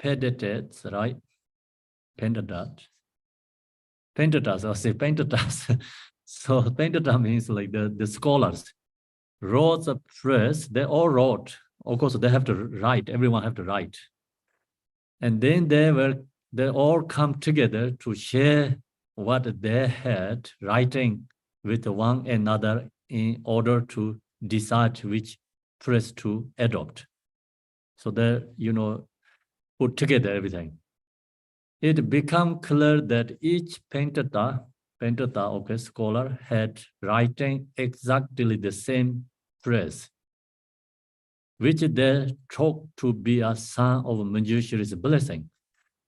pentatats, right? Pentatats, I'll say pentatats. So pentata means like the scholars wrote a press, they all wrote. Of course, they have to write, everyone have to write. And then they all come together to share what they had writing with one another in order to decide which press to adopt. So they, put together everything. It became clear that each pentata, okay, scholar had writing exactly the same phrase, which they took to be a sign of Manjushri's blessing.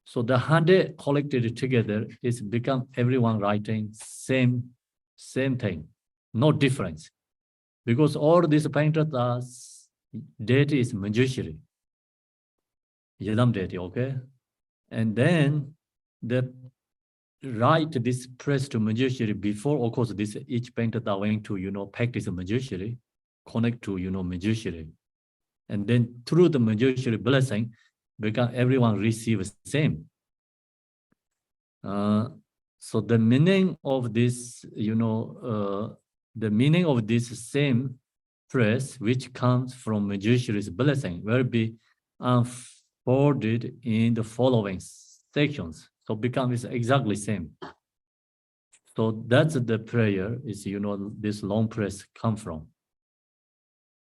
So the 100 collected together is become everyone writing same thing, no difference. Because all these pentatas deity is Manjushri, Yadam deity, okay? And then the write this press to Manjushri before, of course, this each pentata went to, practice Manjushri, connect to, Manjushri. And then through the Manjushri blessing, because everyone receives same. So the meaning of this, the meaning of this same phrase, which comes from Manjushri's blessing, will be unfolded in the following sections. So becomes exactly same. So that's the prayer is, this long press come from.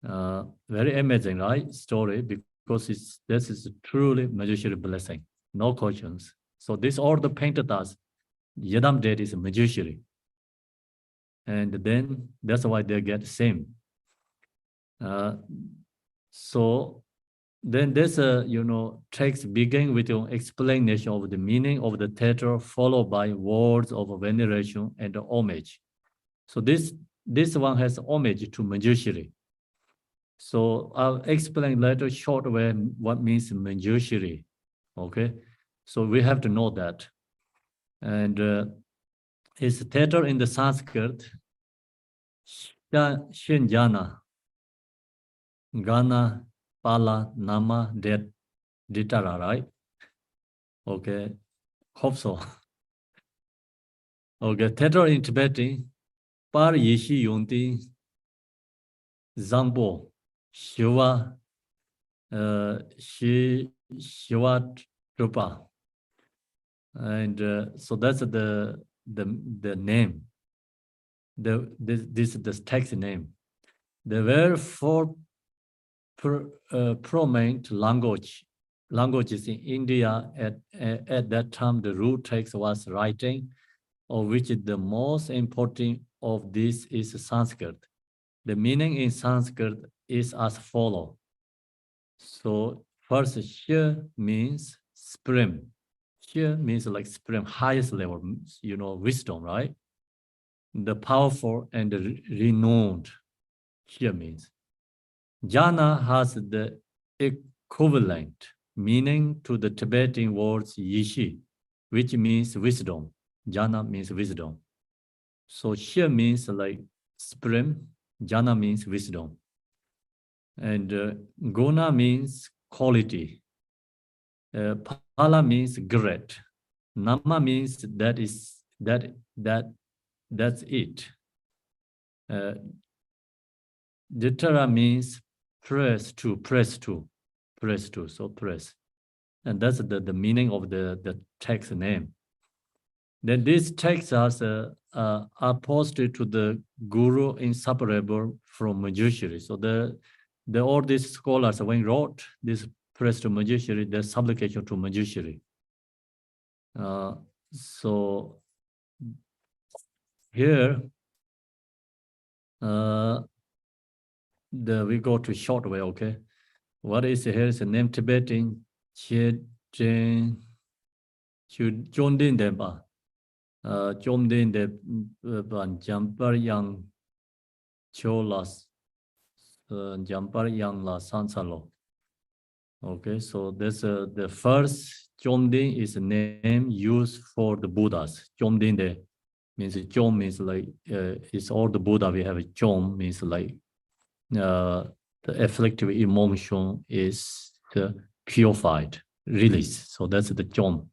Very amazing, right? Story, because this is truly Manjushri blessing. No questions. So this all the pentatas, Yadam dead is Manjushri. And then that's why they get same. So then this, text begin with an explanation of the meaning of the title, followed by words of veneration and homage. So this one has homage to Manjushri. So I'll explain later short way what means Manjushri. Okay, so we have to know that. And its title in the Sanskrit, Shinjana, Gana, Pala, Nama, Ditara, right? Okay, hope so. Okay, title in Tibetan, Par Yishi Yunti, Zambo, Shiva, Shiva Trupa. And so that's the name. This is the text name. There were four prominent languages in India at that time. The root text was writing, of which the most important of this is Sanskrit. The meaning in Sanskrit is as follows. So first, Shya means supreme. Shya means like supreme, highest level, wisdom, right? The powerful and the renowned. Shya means. Jana has the equivalent meaning to the Tibetan words Yishi, which means wisdom. Jana means wisdom. So Shya means like supreme, Jana means wisdom. And Guna means quality. Pala means great. Nama means that's it. Ditara means press to, so press. And that's the meaning of the text name. Then these texts are posted to the guru inseparable from Manjushri. So all these scholars, when wrote this press to Manjushri, the supplication to Manjushri. So here, we go to short way, okay? What is here is a name Tibetan Chedren Chondin Deba. Chondin de Ban Jamper Yang Cholas Jamper Yang La Sansalo. Okay, so this the first Chomdin is a name used for the Buddhas. Chomdin de means Chom means like it's all the Buddha we have. Chom means like the afflictive emotion is purified, released. So that's the Chom.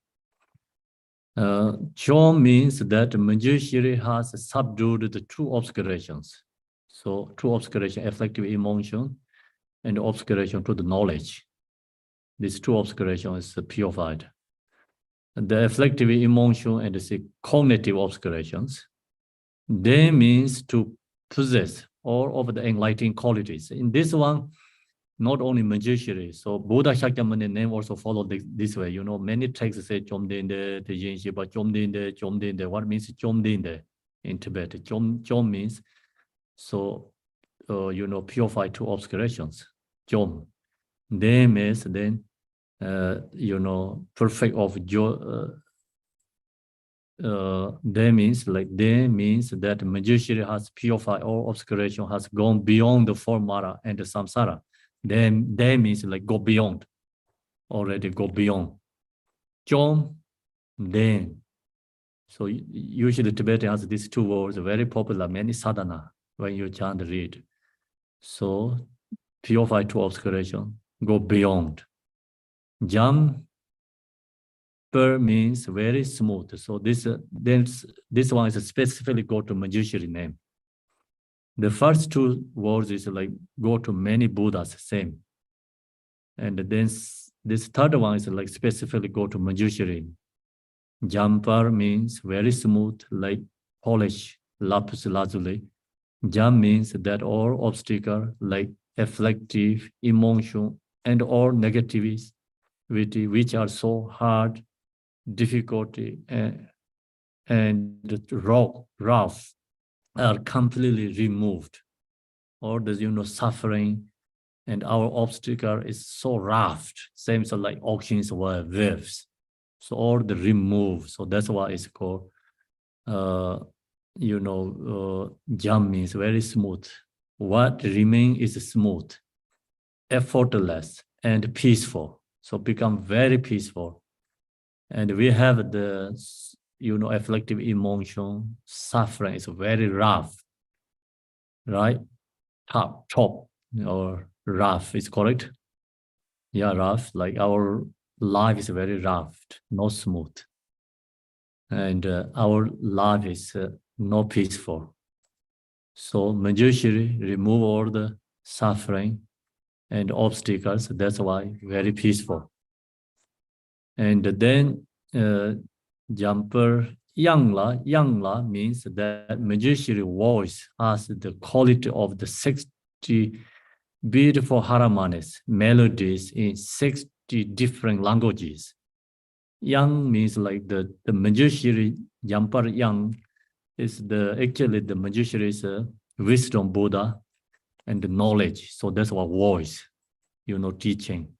Chom means that Manjushri has subdued the two obscurations. So two obscuration, afflictive emotion, and obscuration to the knowledge. These two obscurations is purified. The afflictive emotion and the cognitive obscurations, they means to possess all of the enlightening qualities. In this one, not only Manjushri, so Buddha Shakyamuni name also follow this way. You know, many texts say Chomdinde, Tejinshi, but Chomdinde. What means Chomdinde in Tibet? Chom means, so, you know, purify two obscurations. Chom. They means then, you know, perfect of joy. They means that Manjushri has purified all obscuration, has gone beyond the formara and the samsara. Then they means like go beyond, already go beyond. Chom, then. So usually Tibetan has these two words, very popular, many sadhana when you chant read. So purify two obscuration, go beyond. Jam means very smooth. So this one is specifically go to Manjushri name. The first two words is like go to many Buddhas, same. And then this third one is like specifically go to Manjushri. Jampar means very smooth, like polish, lapis lazuli. Jam means that all obstacle, like afflictive, emotion, and all negativities, which are so hard, difficulty, and rough, are completely removed. Or the, you know, suffering and our obstacle is so rough, same so like oceans were waves. So all the remove. So that's why it's called, you know, jam means very smooth. What remain is smooth, effortless, and peaceful. So become very peaceful. And we have the, you know, afflictive emotion, suffering is very rough, right? Top, or rough is correct. Yeah, rough. Like our life is very rough, not smooth. And our life is not peaceful. So Manjushri remove all the suffering and obstacles. That's why very peaceful. And then Jumper Yangla means that Manjushri voice has the quality of the 60 beautiful harmonies, melodies in 60 different languages. Yang means like the Manjushri, Jampar Yang is actually the Manjushri is a wisdom Buddha and the knowledge. So that's what voice, you know, teaching.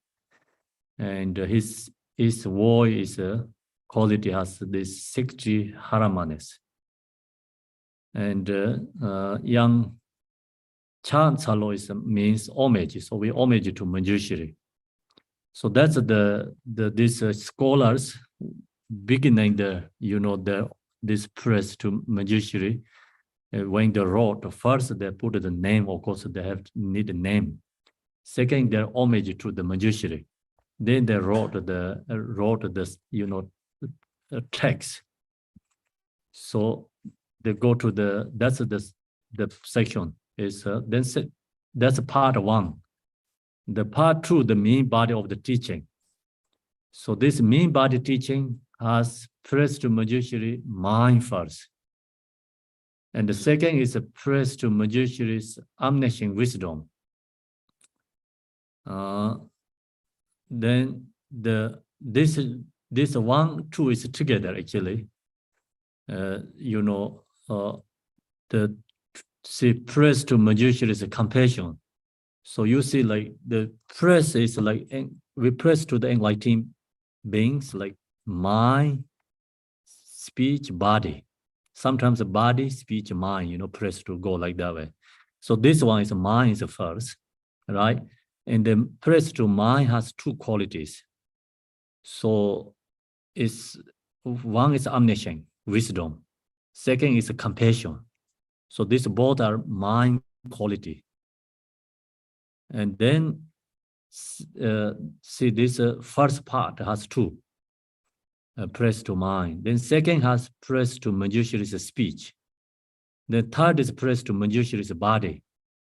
And his voice is quality has this 60 harmonies. And Yang Chan Salo means homage. So we homage to Manjushri. So that's these scholars beginning this press to Manjushri. When they wrote, first they put the name. Of course, they need a name. Second, they're homage to the Manjushri. Then they wrote this text. So they go to that's the section is then that's part one. The part two, the main body of the teaching. So this main body teaching has pressed to Manjushri mind first. And the second is a press to Manjushri's omniscient wisdom. Then this one, two is together actually. The press to Manjushri's compassion. So you see, like the press is like we press to the enlightened beings, like mind, speech, body. Sometimes the body, speech, mind, press to go like that way. So this one is mind is the first, right? And then press to mind has two qualities. So it's one is omniscient, wisdom. Second is compassion. So these both are mind quality. And then see this first part has two, press to mind. Then second has press to Manjushri's speech. The third is press to Manjushri's body.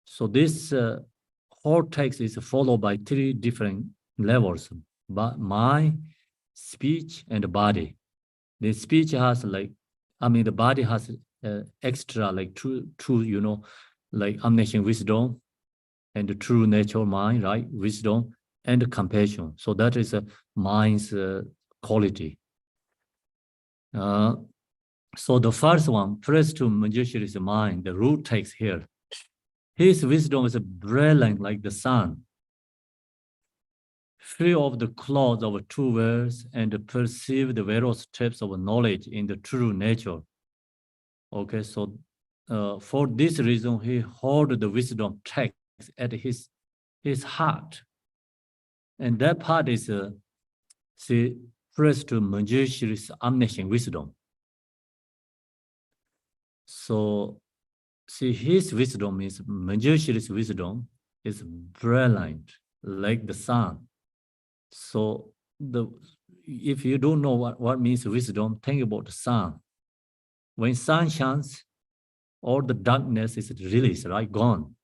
So this whole text is followed by three different levels: mind, speech, and body. The speech has the body has extra like true, like omniscient wisdom and the true natural mind, right? Wisdom and compassion. So that is a mind's quality. So the first one, press to Manjushri's mind, the root text here. His wisdom is brilliant like the sun, free of the clouds of two words, and perceive the various steps of knowledge in the true nature. Okay, so for this reason, he hold the wisdom text at his heart. And that part is, see, press to Manjushri's omniscient wisdom. So, see, his wisdom is, Manjushri's wisdom is brilliant, like the sun. So, if you don't know what means wisdom, think about the sun. When sun shines, all the darkness is released, right? Gone.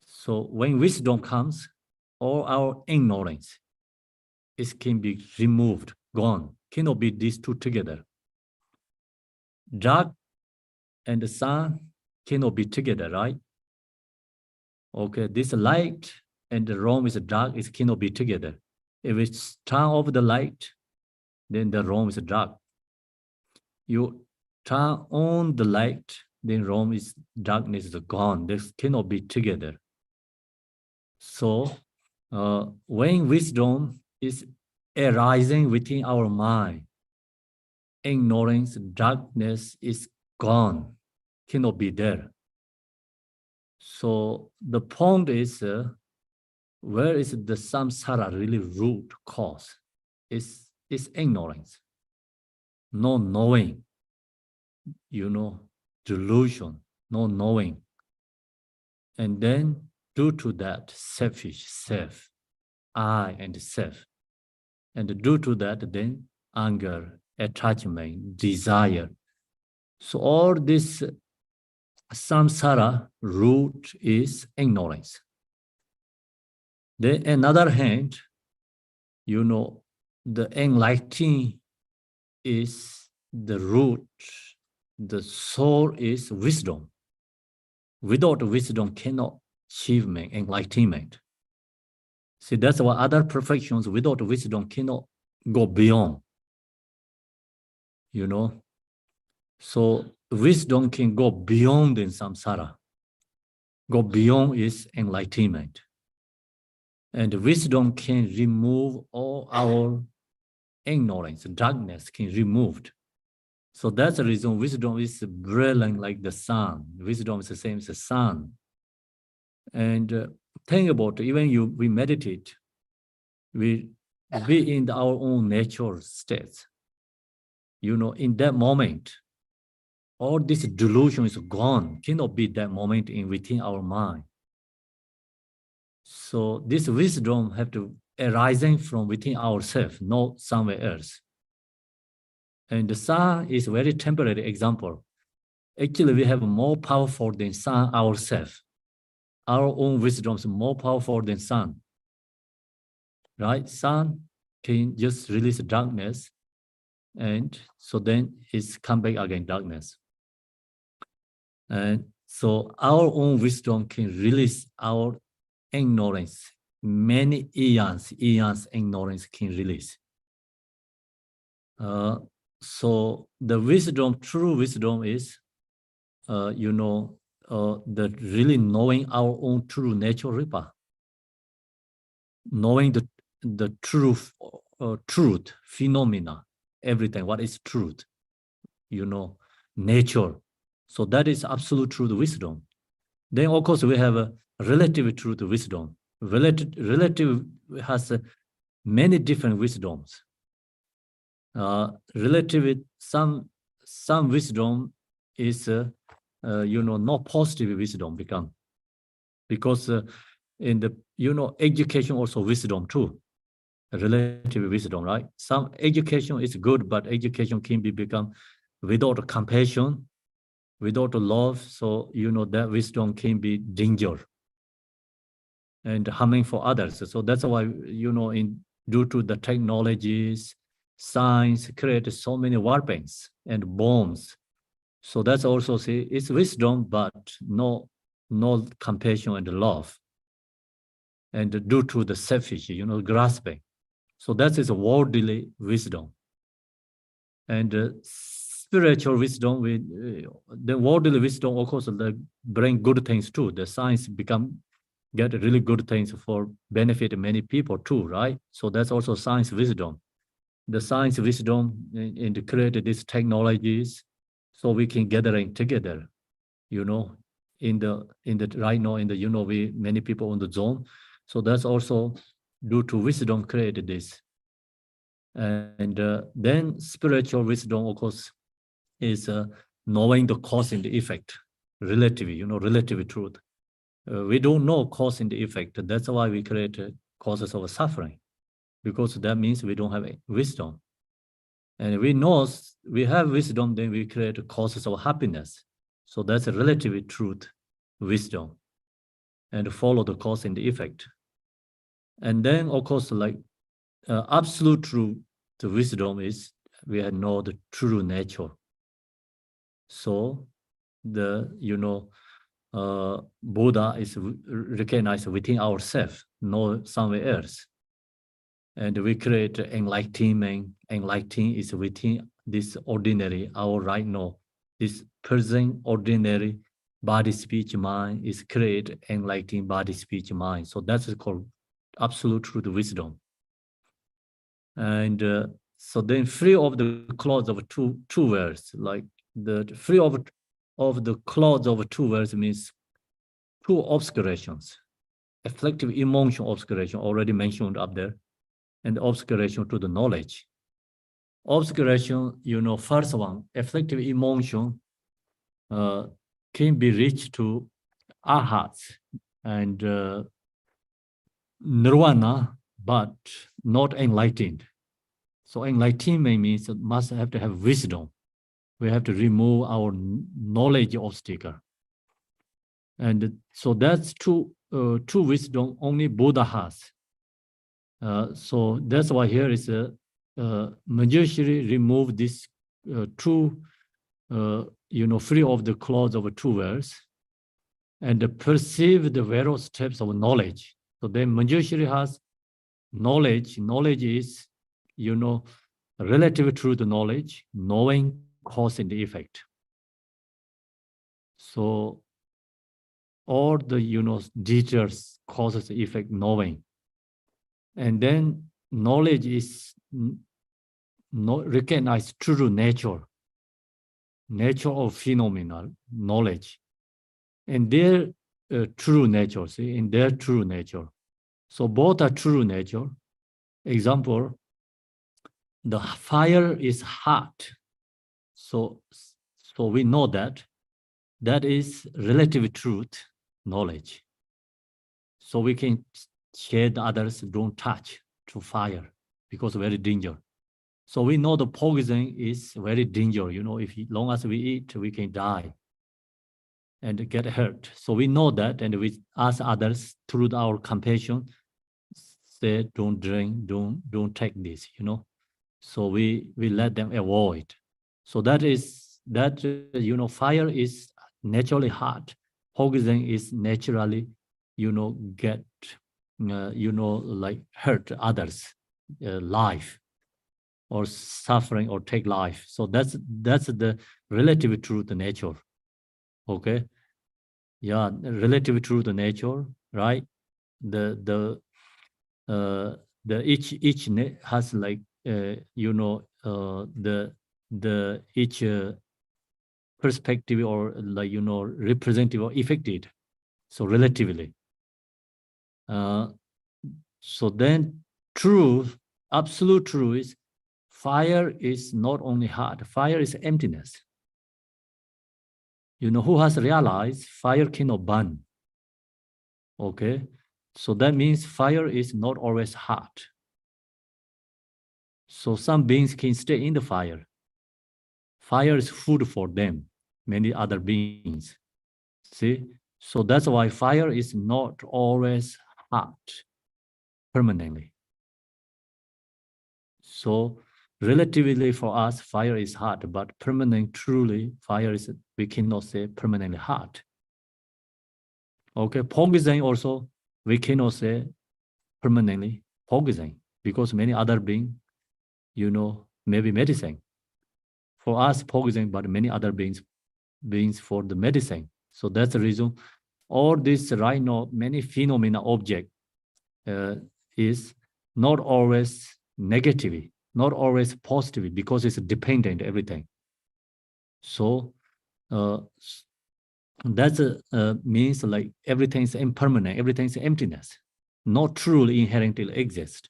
So when wisdom comes, all our ignorance, it can be removed, gone. Cannot be these two together. Dark and the sun cannot be together, right? Okay, this light and the room is dark, it cannot be together. If it's turn off the light, then the room is dark. You turn on the light, then room is darkness is gone. This cannot be together. So when wisdom is arising within our mind, ignorance, darkness is gone, cannot be there. So the point is, where is the samsara really root cause? It's ignorance, no knowing, delusion, no knowing. And then due to that, selfish, self, I and self. And due to that, then anger, attachment, desire. So all this samsara root is ignorance. Then another hand, the enlightening is the root, the soul is wisdom. Without wisdom cannot achieve enlightenment. See, that's why other perfections without wisdom cannot go beyond. So wisdom can go beyond in samsara. Go beyond is enlightenment. And wisdom can remove all our ignorance, darkness can be removed. So that's the reason wisdom is brilliant like the sun. Wisdom is the same as the sun. And think about it, even we meditate, we be in our own natural states. In that moment, all this delusion is gone, cannot be that moment within our mind. So this wisdom have to arising from within ourselves, not somewhere else. And the sun is a very temporary example. Actually, we have more powerful than sun ourselves. Our own wisdom is more powerful than sun. Right? Sun can just release darkness, and so then it's come back again, darkness. And so our own wisdom can release our ignorance. Many eons ignorance can release. So the wisdom, true wisdom is, the really knowing our own true nature, Ripa, knowing the truth, truth, phenomena, everything, what is truth, nature. So that is absolute truth wisdom. Then, of course, we have a relative truth wisdom. Relative has many different wisdoms. Relative, some wisdom is, not positive wisdom become, because in the, education also wisdom too, relative wisdom, right? Some education is good, but education can be become without compassion, without love. So, that wisdom can be danger and harming for others. So that's why, due to the technologies, science create so many weapons and bombs. So that's also say it's wisdom, but no compassion and love. And due to the selfish, grasping. So that is worldly wisdom. And spiritual wisdom, the worldly wisdom, of course, bring good things too. The science get really good things for benefit many people too, right? So that's also science wisdom. The science wisdom and create these technologies so we can gathering together, in the right now in the, we many people on the zone. So that's also due to wisdom created this. And then spiritual wisdom, of course, is knowing the cause and the effect, relative, relative truth. We don't know cause and effect. That's why we create causes of suffering, because that means we don't have wisdom. And we know we have wisdom, then we create causes of happiness. So that's a relative truth, wisdom, and follow the cause and the effect. And then, of course, like absolute truth, the wisdom is we know the true nature. So the, Buddha is recognized within ourselves, not somewhere else. And we create enlightenment. Enlightenment is within this ordinary, our right now. This present ordinary body, speech, mind is create enlightened body, speech, mind. So that's called absolute truth wisdom. And so then free of the clouds of two words, like the free of the clouds of two words means two obscurations, afflictive emotion obscuration, already mentioned up there, and obscuration to the knowledge. Obscuration, first one, afflictive emotion can be reached to arhats and nirvana, but not enlightened. So enlightenment means it must have to have wisdom. We have to remove our knowledge obstacle. And so that's true wisdom only Buddha has. So that's why here is a Manjushri remove this true, free of the clouds of two words, and perceive the various steps of knowledge. So then Manjushri has knowledge. Knowledge is, relative truth knowledge, knowing cause and effect. So all the, details, causes, effect, knowing. And then knowledge is recognized true nature of phenomenal knowledge, and their true nature, see, in their true nature. So both are true nature. Example, the fire is hot. So we know that is relative truth knowledge. So we can share the others don't touch to fire because very danger. So we know the poison is very dangerous. If long as we eat, we can die and get hurt. So we know that, and we ask others through our compassion, say, don't drink, don't take this, So we let them avoid. So that, fire is naturally hot. Poison is naturally, get, like hurt others' life, or suffering, or take life. So that's the relative truth nature. Okay. Yeah, relative to the nature, right? The each has like the each perspective or like representative or affected. So relatively. So then truth, absolute truth is fire is not only hot, fire is emptiness. Who has realized fire cannot burn? Okay. So that means fire is not always hot. So some beings can stay in the fire. Fire is food for them, many other beings. See? So that's why fire is not always hot permanently. So relatively for us, fire is hot, but permanent truly, fire is, we cannot say permanently hot. Okay, poison also, we cannot say permanently poison because many other beings, maybe medicine. For us, poison, but many other beings for the medicine. So that's the reason all this right now, many phenomena object is not always negative, not always positive because it's dependent everything. So that means like everything's impermanent, everything's emptiness, not truly inherently exist.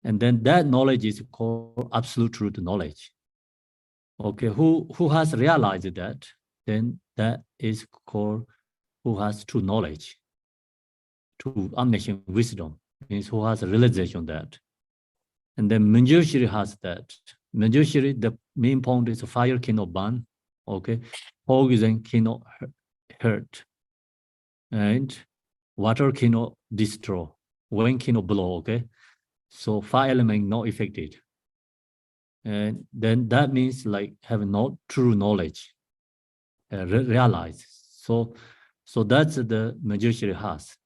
And then that knowledge is called absolute truth knowledge. Okay, who has realized that? Then that is called who has true knowledge, true omniscient wisdom, means who has a realization that. And then Manjushri has that. Manjushri, the main point is fire cannot burn, okay? Poison cannot hurt, and water cannot destroy, wind cannot blow, okay? So fire element not affected. And then that means like have not true knowledge, realize. So that's the Manjushri has.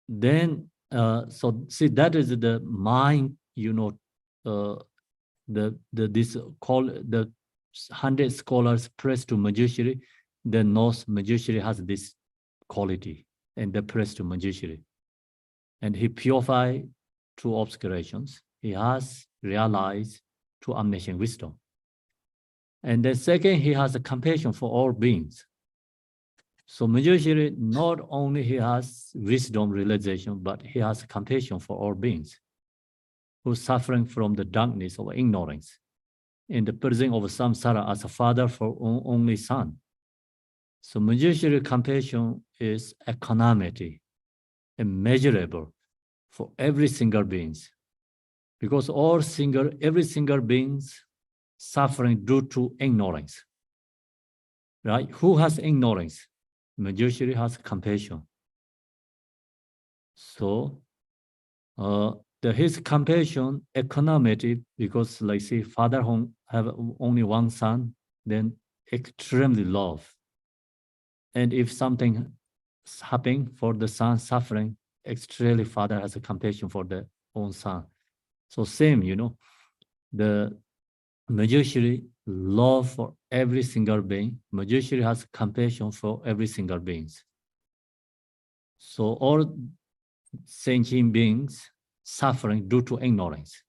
Then so see that is the mind, the this call the 100 scholars press to Manjushri, the knows Manjushri has this quality and the press to Manjushri. And he purified through obscurations. He has realized through omniscient wisdom. And then second, he has a compassion for all beings. So Manjushri, not only he has wisdom realization, but he has compassion for all beings who are suffering from the darkness of ignorance in the prison of samsara as a father for only son. So Manjushri compassion is equanimity, immeasurable for every single beings, because every single beings suffering due to ignorance. Right? Who has ignorance? Manjushri has compassion. So his compassion, equanimity, because like say father have only one son, then extremely love. And if something is happening for the son suffering, extremely father has a compassion for the own son. So same, the Manjushri love for every single being. Manjushri has compassion for every single beings. So all sentient beings suffering due to ignorance.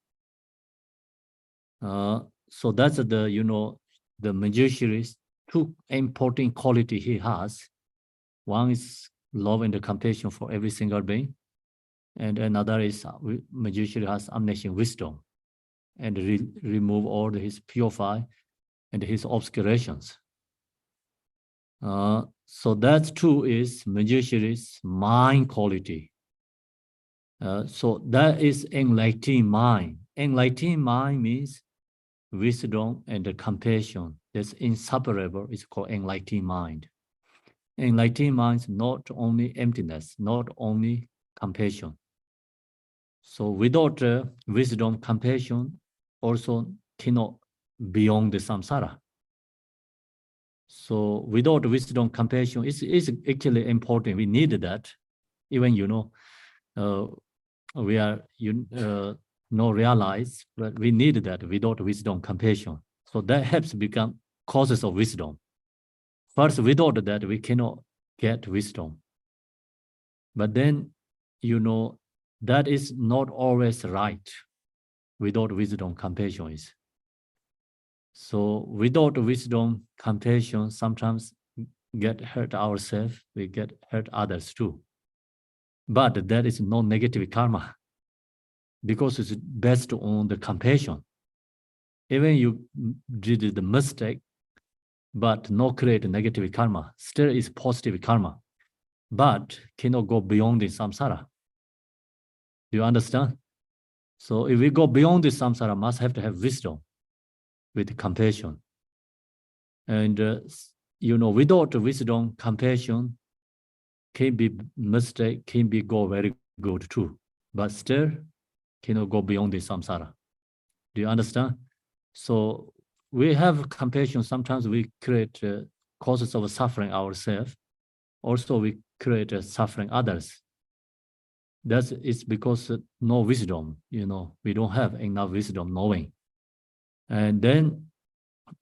So that's the the Manjushri's two important quality he has. One is love and the compassion for every single being, and another is Manjushri has omniscient wisdom, and remove all his purify and his obscurations. So that too is Manjushri's mind quality. So that is enlightened mind. Enlightened mind means wisdom and the compassion. That's inseparable. It's called enlightened mind. Enlightened mind is not only emptiness, not only compassion. So without wisdom, compassion also cannot beyond the samsara. So without wisdom, compassion is actually important. We need that. Even we are no realize, but we need that without wisdom, compassion. So that helps become causes of wisdom. First, without that, we cannot get wisdom. But then, that is not always right. Without wisdom, compassion is. So without wisdom, compassion, sometimes get hurt ourselves, we get hurt others too. But that is no negative karma because it's based on the compassion. Even you did the mistake, but no create negative karma, still is positive karma, but cannot go beyond the samsara. Do you understand? So if we go beyond the samsara, must have to have wisdom with compassion. And, without wisdom, compassion can be mistake, can be go very good too, but still cannot go beyond the samsara. Do you understand? So we have compassion. Sometimes we create causes of suffering ourselves. Also, we create suffering others. That is because no wisdom, we don't have enough wisdom knowing. And then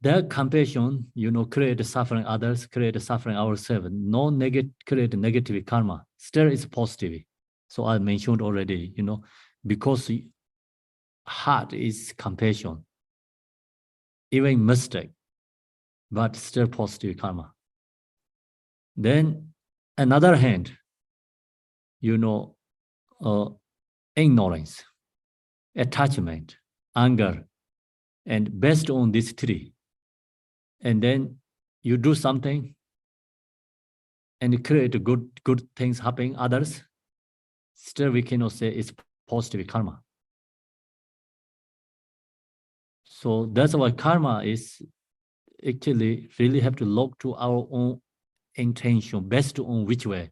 that compassion, create suffering others, create suffering ourselves. No create negative karma. Still is positive. So I mentioned already, because heart is compassion, even mistake, but still positive karma. Then another hand, ignorance, attachment, anger, and based on these three, and then you do something and create good things happening others, still we cannot say it's positive karma. So that's why karma is actually really have to look to our own intention, based on which way,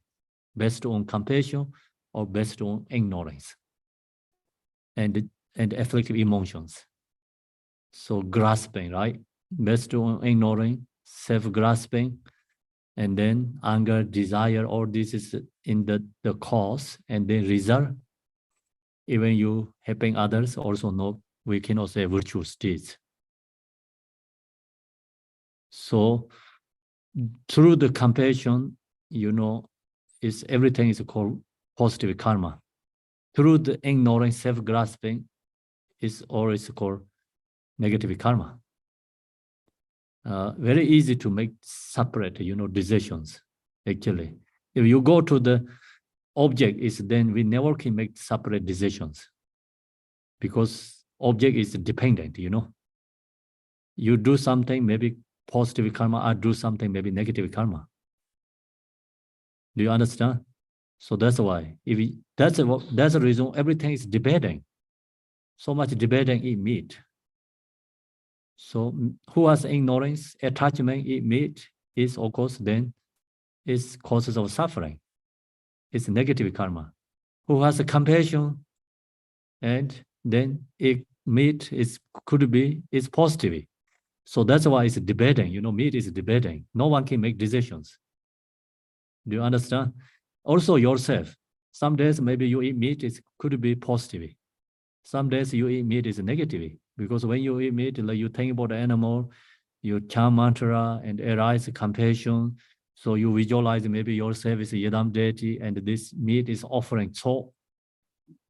based on compassion or based on ignorance and afflictive emotions. So grasping, right? Based on ignoring, self-grasping, and then anger, desire, all this is in the cause, and then result. Even you helping others also know we cannot say virtuous deeds. So through the compassion, is everything is called positive karma. Through the ignoring, self-grasping, is always called negative karma. Very easy to make separate, decisions. Actually, if you go to the object, is then we never can make separate decisions because object is dependent. You do something, maybe positive karma, or do something, maybe negative karma. Do you understand? So that's why. That's the reason everything is debating. So much debating in meat. So who has ignorance, attachment in meat is, of course, then is causes of suffering. It's negative karma. Who has a compassion, and then meat could be is positive. So that's why it's debating. Meat is debating. No one can make decisions. Do you understand? Also yourself. Some days maybe you eat meat, it could be positive. Some days you eat meat is negative, because when you eat meat, like you think about the animal, you chant mantra and arise compassion. So you visualize maybe yourself is a Yadam deity and this meat is offering so,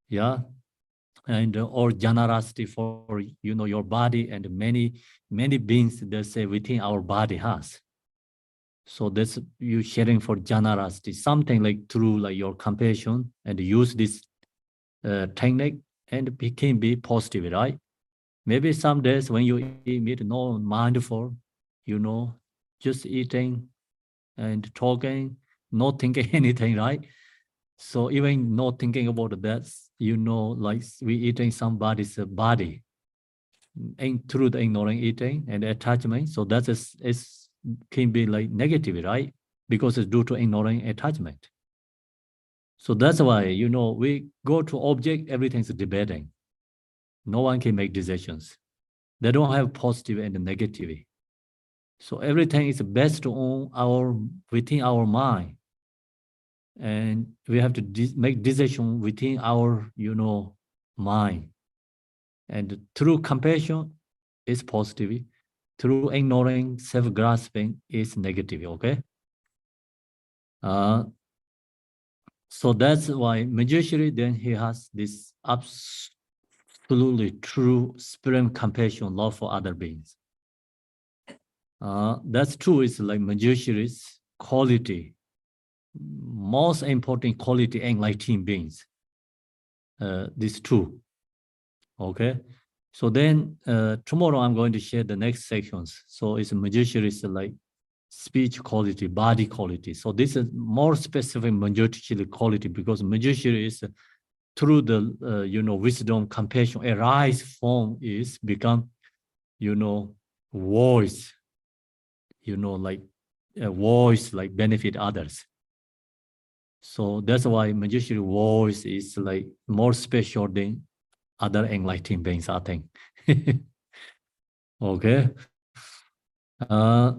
yeah, and or generosity for your body, and many beings they say within our body has. So that's you sharing for generosity, something like through like your compassion, and use this technique, and it can be positive, right? Maybe some days when you eat meat, no mindful, just eating and talking, not thinking anything, right? So even not thinking about that, like we eating somebody's body, and through the ignoring eating and attachment. So that is can be like negative, right? Because it's due to ignoring attachment. So that's why, we go to object, everything's debating. No one can make decisions. They don't have positive and negative. So everything is based on within our mind. And we have to make decision within our, mind. And through compassion is positive. through ignoring self-grasping is negative, okay? Uh, so that's why Manjushri, then he has this absolutely true supreme compassion, love for other beings. That's true. It's like Manjushri's quality, most important quality enlightened beings. This true. Okay. So then tomorrow I'm going to share the next sections. So it's Manjushri's like speech quality, body quality. So this is more specific Manjushri quality because Manjushri is through the wisdom, compassion, arise form is become voice, like a voice like benefit others. So that's why Manjushri voice is like more special than other enlightened beings, I think. Okay. Uh,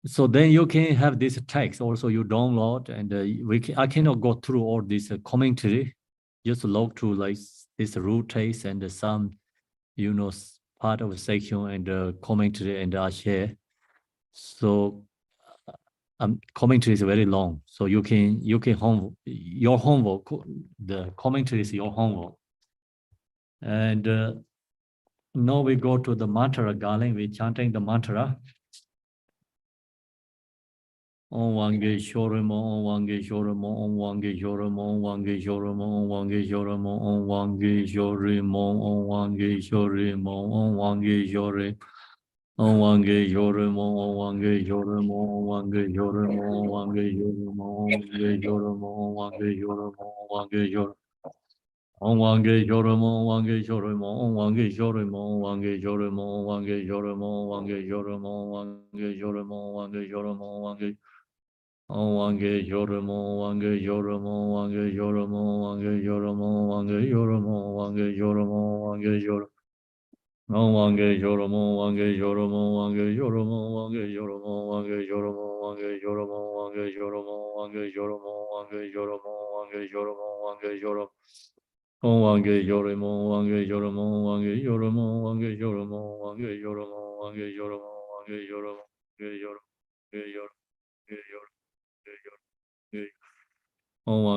so then you can have this text also you download, and I cannot go through all this commentary. Just log to like this root text and some part of a section and commentary, and I share. So commentary is very long, so you can your homework. The commentary is your homework, and now we go to the mantra garland. We're chanting the mantra. Om Wange Shoramo, Om Wange Shoramo, Om Wange Shoramo, Om Wange Shoramo, Om Wange Shoramo, Om Wange Shorimo, Om Wange Shorimo, Om Wange Shorimo. Om Wange Yorimo, Om Wange Yorimo, Om Wange Yorimo, Om Wange Yorimo, Om Wange Yorimo, Om Wange Yorimo, Om Wange Yorimo. Om Wange Yorimo, Om Wange Yorimo, Om Wange Yorimo, Om Wange Yorimo, Om Wange Yorimo, Om Wange Yorimo, Om Wange Yorimo, Om Wange Yorimo, Om Wange Om Wange Yorimo, Om Wange Yorimo, Om Wange Yorimo, Om Wange Yorimo, Om Wange Yorimo, Om Wange Yorimo, Om Wange Yorimo. Om Wange Yoromo, Wange Yoromo, Wange Yoromo, Wange Yoromo, Wange Yoromo, Wange Yoromo, Wange Yoromo, Wange Yoromo, Wange Yoromo, Wange Yoromo, Wange Yoromo. Om Wange Yoromo, Wange Yoromo, Wange Yoromo, Wange Yoromo, Wange Yoromo, Wange Yoromo, Wange Yoromo, Wange Yoromo, Wange Yoromo, Wange Yoromo, Wange Yoromo.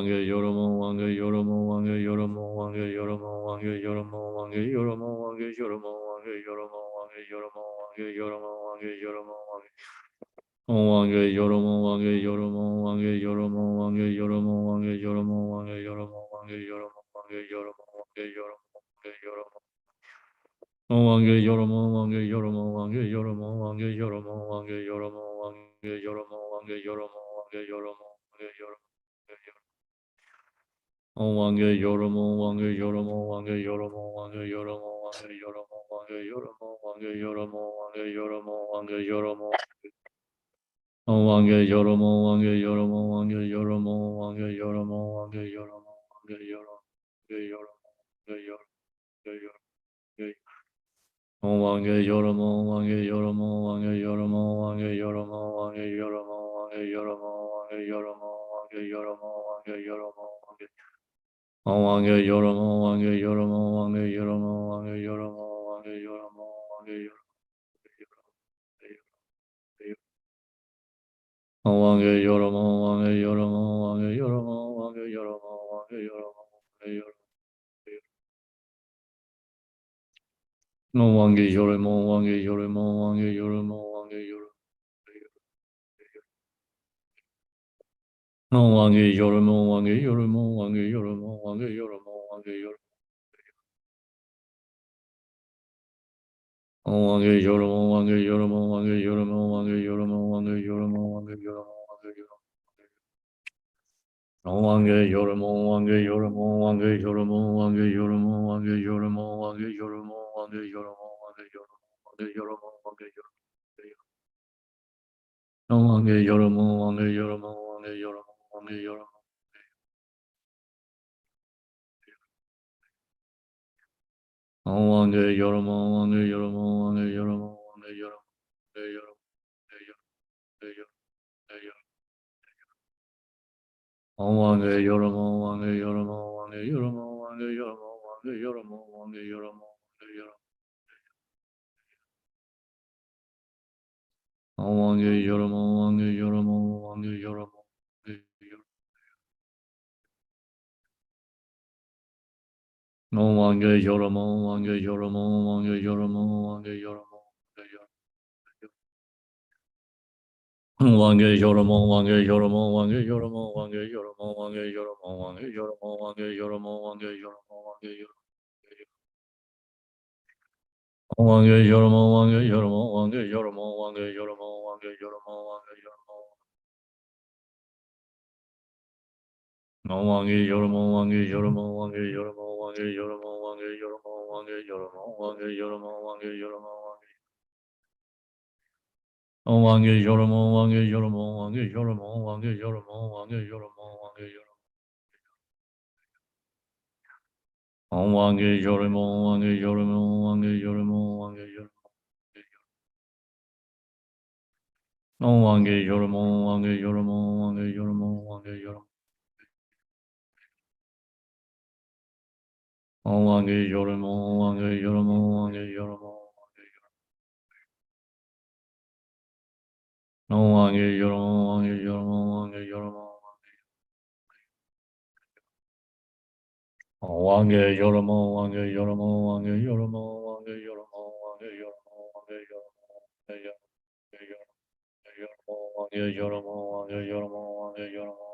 Om Wange Yoromo, Wange Yoromo, Wange Yoromo, Wange Yoromo, Wange Yoromo, Wange Yoromo, Wange Yoromo, Wange Yoromo, Wange Yoromo, Wange Yoromo, Wange Yoromo, Wange Om Wange Yoromo, Wange Yoromo, Wange Yoromo, Wange Yoromo, Wange Yoromo, Wange Yoromo, Wange Yoromo, Wange Yoromo, Wange Yoromo, Wange Yoromo. Om Wange Yoromo, Wange Yoromo, Wange Yoromo, Wange Yoromo, Wange Yoromo, Wange Yoromo, Wange Yoromo, Wange Yoromo, Wange Yoromo. Om Wange Yoromo, Wange Yoromo, Wange Yoromo, Wange Yoromo, Wange Yoromo, Wange Yoromo, Wange Yoromo, Wange Yoromo, Wange Yoromo. Om Wange Yoromo, Wange Yoromo, Wange Yoromo, Wange Yoromo, Wange Yoromo, Wange Yoromo, Wange Yoromo, Wange Yoromo, Om Wange Yoromo, Wange Yoromo, Wange Yoromo, Wange Yoromo, Wange Yoromo, Wange Yoromo, Wange Yoromo, Wange Yoromo, Wange Yoromo, Wange Om Wange Yoromo, Wange Yoromo, Wange Yoromo, Wange Yoromo, Wange Yoromo, Wange Yoromo. Om Wange Yoromo, Wange Yoromo, Wange Yoromo, Wange Yoromo, Wange Yoromo, Wange Yoromo. Om Wange Yoromo, Wange Yoromo, Wange Yoromo, Wange Yoromo. Om Wange Yoromo, Wange Yoromo, Wange Yoromo, Wange Yoromo, Wange Yoromo. Om Wange Yoromo, Wange Yoromo, Wange Yoromo, Wange Yoromo, Wange Yoromo, Wange Yoromo, Wange Yoromo. Om Wange Yoromo, Wange Yoromo, Wange Yoromo, Wange Yoromo, Wange Yoromo, Wange Yoromo, Wange Yoromo, Wange Yoromo, Wange Yoromo, Wange Yoromo. Om Wange Yoromo, Wange Yoromo, Wange Yoromo, Wange Yoromo. Om Wange Yoromo, Wange Yoromo, Wange Yoromo, Wange Yoromo, Wange Yoromo, Wange Yoromo, Wange Yoromo. Om Wange Yoromo, Wange Yoromo, Wange Yoromo, Wange Yoromo, Wange Yoromo, Wange Yoromo, Wange Yoromo. Wange Yoramo, Wange Yoramo, Wange Yoramo, no Wange Yoramo, Wange Yoramo, Wange Yoramo, Wange Yoramo, Wange Yoramo, Wange Yoramo, Wange Yoramo, Wange Yoramo, Wange Yoramo, Wange Yoramo, Wange Yoramo, Wange Yoramo, Wange Yoramo. Wange Yoramo, Wange Yoramo, Wange Yoramo, Wange Yoramo, Wange Yoramo, Wange Yoramo. No Wange Yoramo, Wange Yoramo, Wange Yoramo, Wange Yoramo, Wange Yoramo, Wange Yoramo, Wange Yoramo, Wange Yoramo, Wange Yoramo, Wange Yoramo, Wange Yoramo, Wange Yoramo, Wange Yoramo, Wange Yoramo. Wange Yoramo, Wange Yoramo, Wange Yoramo, Wange Yoramo. No Wange Yoramo, Wange Yoramo, Wange Yoramo, Wange Yoramo. Wange Yoramo, Wange Yoramo, Wange Yoramo, Wange Yoramo. No Wange Yoramo, Wange Yoramo, Wange Yoramo. Wange Yoramo, Wange Yoramo, Wange Yoramo, Wange Yoramo, Wange Yoramo, Wange Yoramo, Wange Yoramo, Wange Yoramo, Wange Yoramo.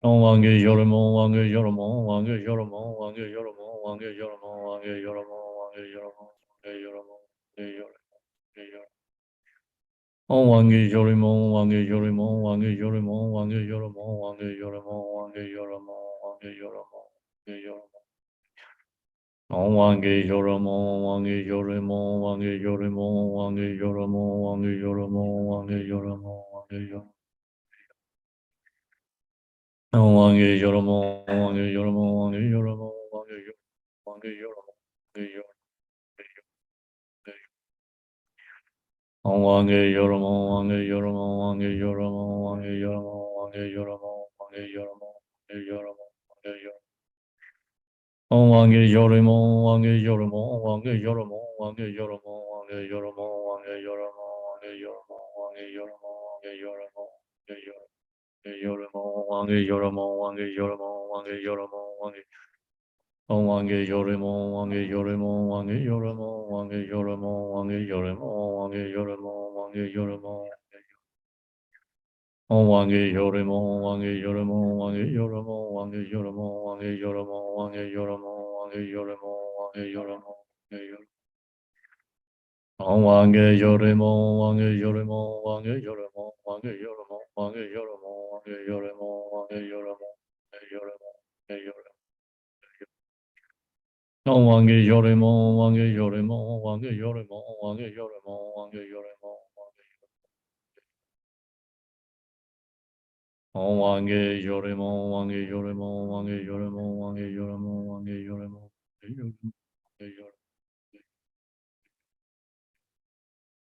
Wange Yoramo, Wange Yoramo, Wange Yoramo, Wange Yoramo, Wange Yoramo, Wange Yoramo, Wange Yoramo, Wange Yoramo, Wange Yoramo. Wange Yorimo, Wange Yorimo, Wange Yorimo, Wange Yorimo, Wange Yorimo, Wange Yorimo, Wange Yorimo, Wange Yorimo. Wange Yorimo, Wange Yorimo, Wange Yorimo, Wange Yorimo, Wange Yorimo, Wange Yorimo, Wange Yorimo. Wange Yorimo, Wange Yorimo, Wange Yorimo, Wange Yorimo, Wange Yorimo, Wange Yorimo. Wange Yorimo, Wange Yorimo, Wange Yorimo, Wange Yorimo, Wange Yorimo, Wange Yorimo, Wange Yorimo, Wange Yorimo. Wange Yorimo, Wange Yorimo, Wange Yorimo, Wange Yorimo, Wange Yorimo, Wange Yorimo, Wange Yorimo, Wange Yorimo, Wange Yorimo, Wange Yorimo, Wange Yorimo, Wange Yorimo, Wange Yorimo, Wange Wange Yorimo, Wange Yorimo, Wange Yorimo, Wange Yorimo, Wange Yorimo, Wange Yorimo, Wange Yorimo. Wange Yorimo, Wange Yorimo, Wange Yorimo, Wange Yorimo, Wange Yorimo, Wange Yorimo, Wange Yorimo, Wange Yorimo, Wange Yorimo, Wange Yorimo, Wange Yorimo, Wange Yorimo, Wange Yorimo, Wange Yorimo, Wange Yorimo, Wange Yorimo, Wange Yorimo. Wange Yorimo, Wange Yorimo, Wange Yorimo, Wange Yorimo, Wange Yorimo, Wange Yorimo, Wange Yorimo, Wange Yorimo, Wange Yorimo, Wange Yorimo, Wange Yorimo.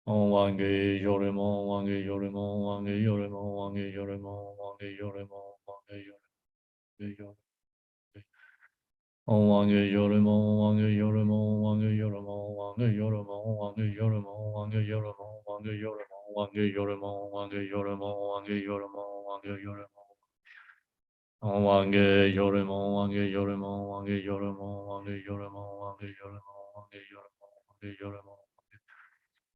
Wange Yorimo, Wange Yorimo, Wange Yorimo, Wange Yorimo, Wange Yorimo, Wange Yorimo. Wange Yorimo, Wange Yorimo, Wange Yorimo, Wange Yorimo, Wange Yorimo, Wange Yorimo, Wange Yorimo, Wange Yorimo, Wange Yorimo, Wange Yorimo, Wange Yorimo. Wange Yorimo, Wange Yorimo, Wange Yorimo, Wange Yorimo, Wange Yorimo, Wange Yorimo, Wange Yorimo.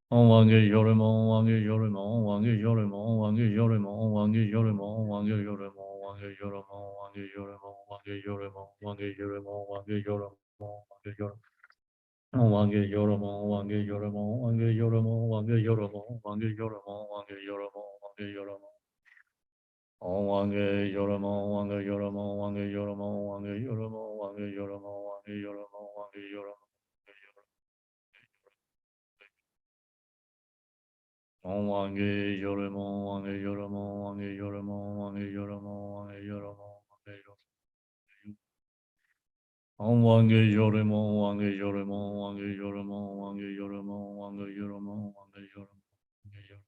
Wange Yorimo, Wange Yorimo, Wange Yorimo, Wange Yorimo, Wange Yorimo, Wange Yorimo, Wange Yorimo, Wange Yorimo, Wange Yorimo, Wange Yorimo, Wange Yorimo, Wange Yorimo. Wange Yorimo, Wange Yorimo, Wange Yorimo, Wange Yorimo, Wange Yorimo, Wange Yorimo, Wange Yorimo. Wange Yorimo, Wange Yorimo, Wange Yorimo, Wange Yorimo, Wange Yorimo, Wange Yorimo, Wange Yorimo. Wange Yorimo, Wange Yorimo, Wange Yorimo, Wange Yorimo, Wange Yorimo, Wange Yorimo. Wange Yorimo, Wange Yorimo, Wange Yorimo, Wange Yorimo, Wange Yorimo, Wange Yorimo, Wange Yorimo.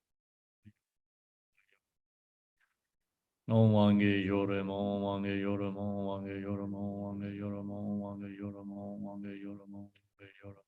Wange Yorimo, Wange Yorimo, Wange Yorimo, Wange Yorimo, Wange Yorimo, Wange Yorimo, Wange Yorimo.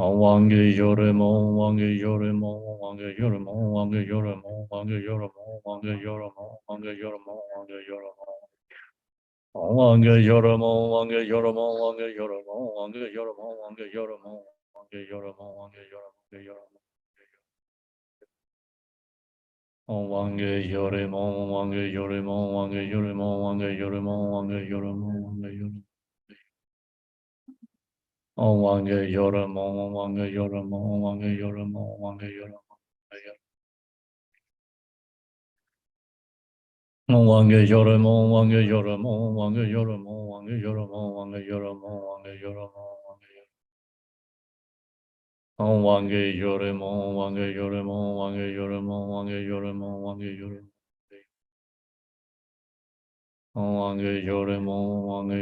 Wange Yoremo, Wange Yoremo, Wange Yoremo, Wange Yoremo, Wange Yoremo, Wange Yoremo, Wange Yoremo, Wange Yoremo. Wange Yoremo, Wange Yoremo, Wange Yoremo, Wange Yoremo, Wange Yoremo, Wange Yoremo, Wange Yoremo. Wange Yoremo, Wange Yoremo, Wange Yoremo, Wange Yoremo, Wange Yoremo, Wange Yoremo. Wange Yoremo, Wange Yoremo, Wange Yoremo, Wange Yoremo. Wange Yoremo, Wange Yoremo, Wange Yoremo, Wange Yoremo, Wange Yoremo, Wange Yoremo, Wange Yoremo, Wange Yoremo, Wange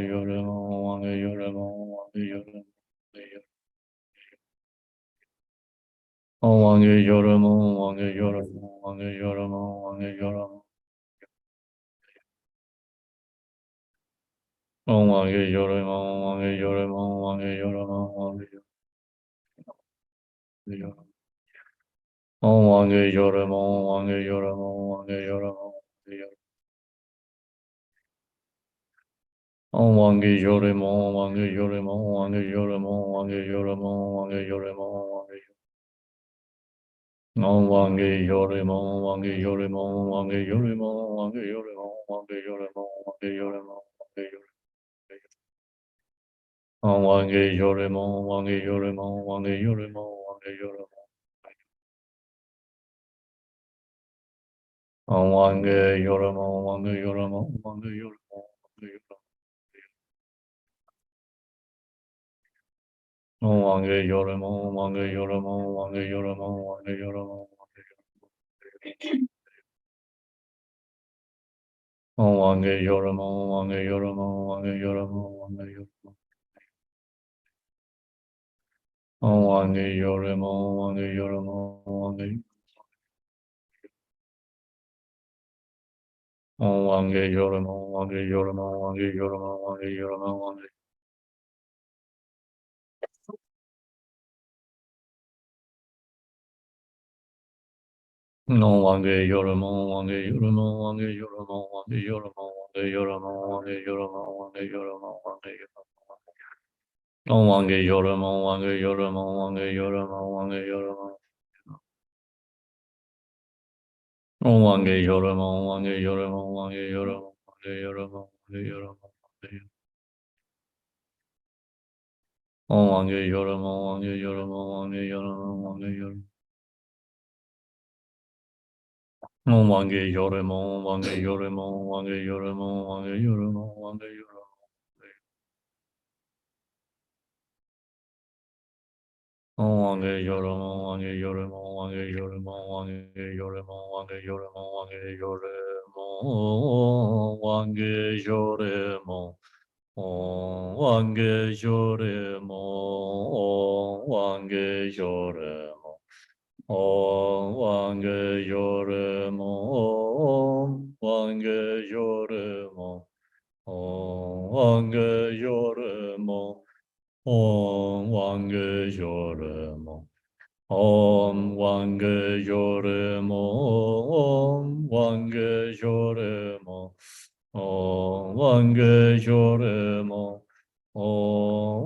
Yoremo, Wange Yoremo, Wange Yoremo. Wange Yoremo, Wange Yoremo, Wange Yoremo, Wange Yoremo. Wange Yoremo, Wange Yoremo, Wange Yoremo, Wange Yoremo. Wange Yoremo, Wange Yoremo, Wange Yoremo, Wange Yoremo. Wange Yoremo, Wange Yoremo, Wange Yoremo, Wange Yoremo, Wange Yoremo, Wange Yoremo, Wange Yoremo, Wange Yoremo, Wange Yoremo, Wange Yoremo, Wange Yoremo, Wange Yoremo, Wange Yoremo, Wange Yoremo, Wange Yoremo. Wange Yoremo, Wange Yoremo, Wange Yoremo, Wange Yoremo. Wange Yoremo, Wange Yoremo, Wange Yoremo, Wange Yoremo. Wange Yoremo, Wange Yoremo, Wange Yoremo, Wange Yoremo, Wange Yoremo. Wange Yoremo, Wange Yoremo, Wange Yoremo, Wange Yoremo. Wange Yoremo, Wange Yoremo, Wange Wange Yoremo, Wange Yoremo, Wange Yoremo, Wange Yoremo, Wange No Wange Yoremo, Wange Yoremo, Wange Yoremo, Wange Yoremo, Wange Yoremo, Wange Yoremo, Wange Yoremo, Wange Yoremo. No Wange Yoremo, Wange Yoremo, Wange Yoremo, Wange Yoremo. No Wange Yoremo, Wange Yoremo, Wange Yoremo, Wange Yoremo, Wange Yoremo, Wange Yoremo. Wange Yoremo, Wange Yoremo, Wange Yoremo, Wange Yoremo. No Wange Yoremo, Wange Yoremo, Wange Yoremo, Wange Yoremo, Wange Yoremo. Wange Yoremo, Wange Yoremo, Wange Yoremo, Wange Yoremo, Wange Yoremo, Wange Yoremo, Wange Yoremo, Wange Yoremo, Wange Yoremo, Wange Yoremo, Wange Yoremo, Wange Yoremo, Wange Yoremo. Wange Yoremo, Wange Yoremo, Wange Yoremo,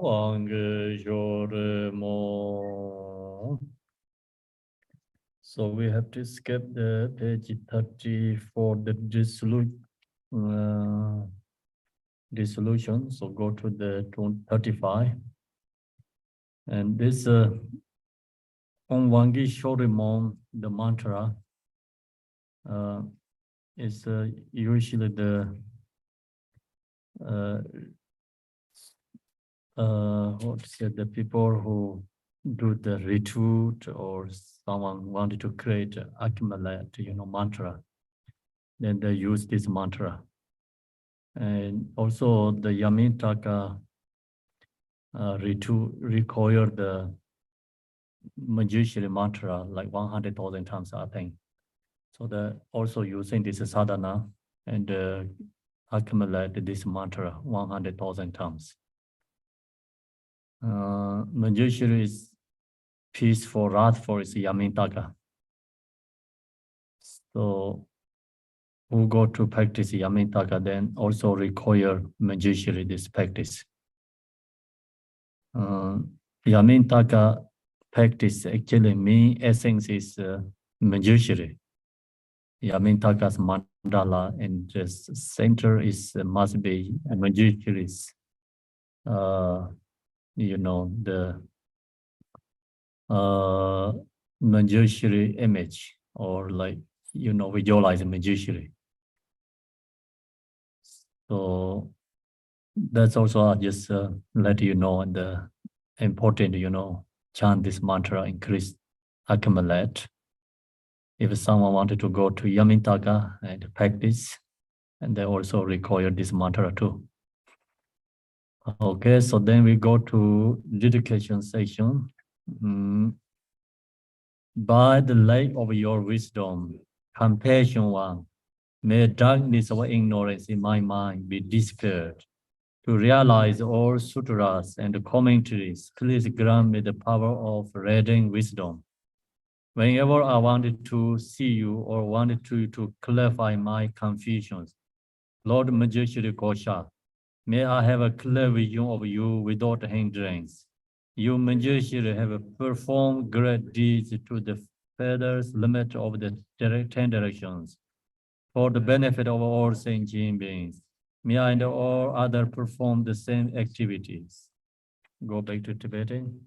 Wange Yoremo. So we have to skip the page 30 for the dissolution. So go to the 35. And this Om Wangi Shorimon, the mantra, is usually the what to say, the people who do the retreat or someone wanted to create, accumulate, mantra, then they use this mantra. And also the Yamintaka retreat require the Manjushri mantra like 100,000 times, I think. So they're also using this sadhana and accumulate this mantra 100,000 times. Manjushri is peaceful, wrathful is Yamintaka. So who go to practice Yamintaka then also require Manjushri this practice. Yamintaka practice actually main essence is Manjushri. Yamintaka's mandala and the center is must be Manjushri's. You know the Manjushri image or like visualize Manjushri. So that's also just let you know the important chant this mantra increase accumulate. If someone wanted to go to Yamintaka and practice, and they also require this mantra too. Okay, so then we go to dedication section. By the light of your wisdom, compassion one, may darkness of ignorance in my mind be dispelled. To realize all sutras and commentaries, please grant me the power of reading wisdom. Whenever I wanted to see you or wanted to clarify my confusions, Lord Manjushri Kosha, may I have a clear vision of you without hindrance. You Manjushri have performed great deeds to the feathers limit of the 10 directions for the benefit of all sentient beings. May I and all others perform the same activities. Go back to Tibetan.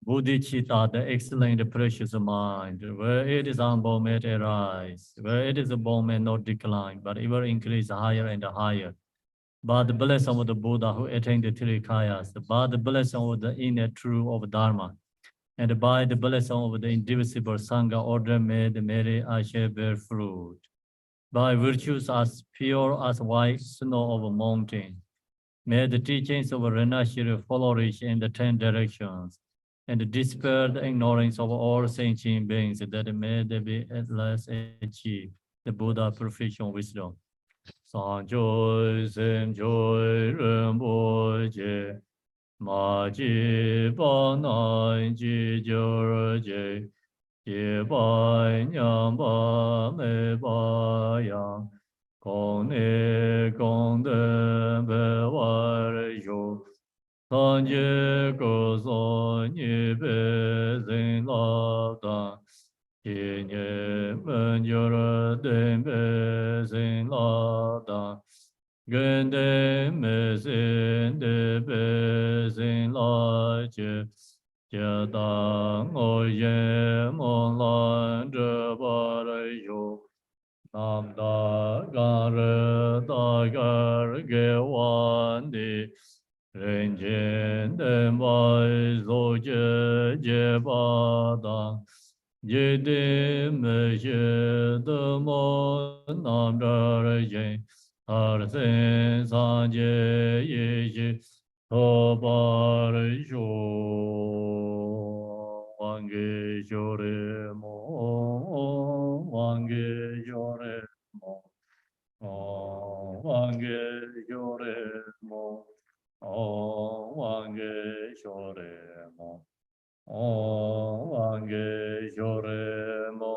Bodhicitta, the excellent precious mind, where it is humble may it arise, where it is born may not decline, but ever increase higher and higher. By the blessing of the Buddha who attained the three kayas, by the blessing of the inner truth of Dharma, and by the blessing of the indivisible Sangha order may the Mary Ashe bear fruit. By virtues as pure as white snow of a mountain, may the teachings of Renashiri flourish in the 10 directions, and dispel the ignorance of all sentient beings, that may they be at last achieve the Buddha perfection wisdom. Sanjoy Semjoy Rinpoche, Ma Ji Ba Nai Ji Jor Je, Ji Ba Nyam Ba Me Ba Yang, Gong Ne Gong De Be War Yo, San Je Go Son Ni Be Zin La Dan, Ji Nye Men Yor Den Be Zin La Dan, Gen De Me Zin De Be Zin La Je, Jia Dang O Ye Mon Lan Zhe Ba Re Yo, Nam Da Gan Re Da Gar Ge Wan Di, Ren Jian Den Bai Zo Jie Jie Ba Dang, Jie Di Me Xie De Mo Nam Da Re Yin, Har Sen San Jie Yi Ji, Ho Ba Re Shu, Wang Ge Shu Re Mo, Wang Ge Shu Re Mo, Wang Ge Shu Re Mo, Wang Ge Shu Re Mo, Wang Ge Shu Re Mo,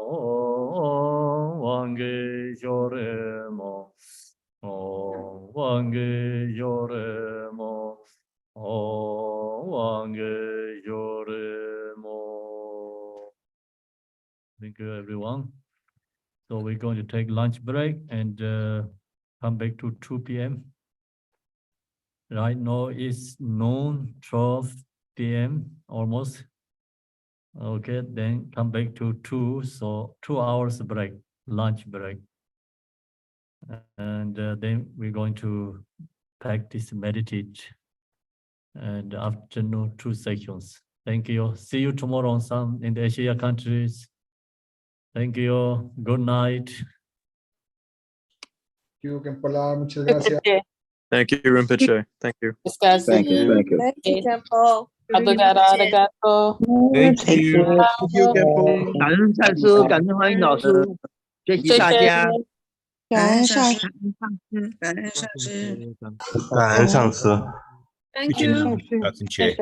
Wang Ge Shu Re Mo, 王给有人么？王给有人么 ？Thank you, everyone. So we're going to take lunch break and come back to 2 p.m. Right now it's noon, 12 p.m. almost. Okay, then come back to 2, so 2 hours break, lunch break. And then we're going to practice meditate and afternoon 2 sessions. Thank you. See you tomorrow on some in the Asia countries. Thank you. Good night. Muchas gracias. Thank you, Rinpoche. Thank you. Thank you. Thank you, Temple. Arigato. Thank you. Thank you, Kempo. 感恩善师，感恩欢迎老师，谢谢大家。感恩上师，感恩上师。感恩上师。 Thank you. Nothing, Chair.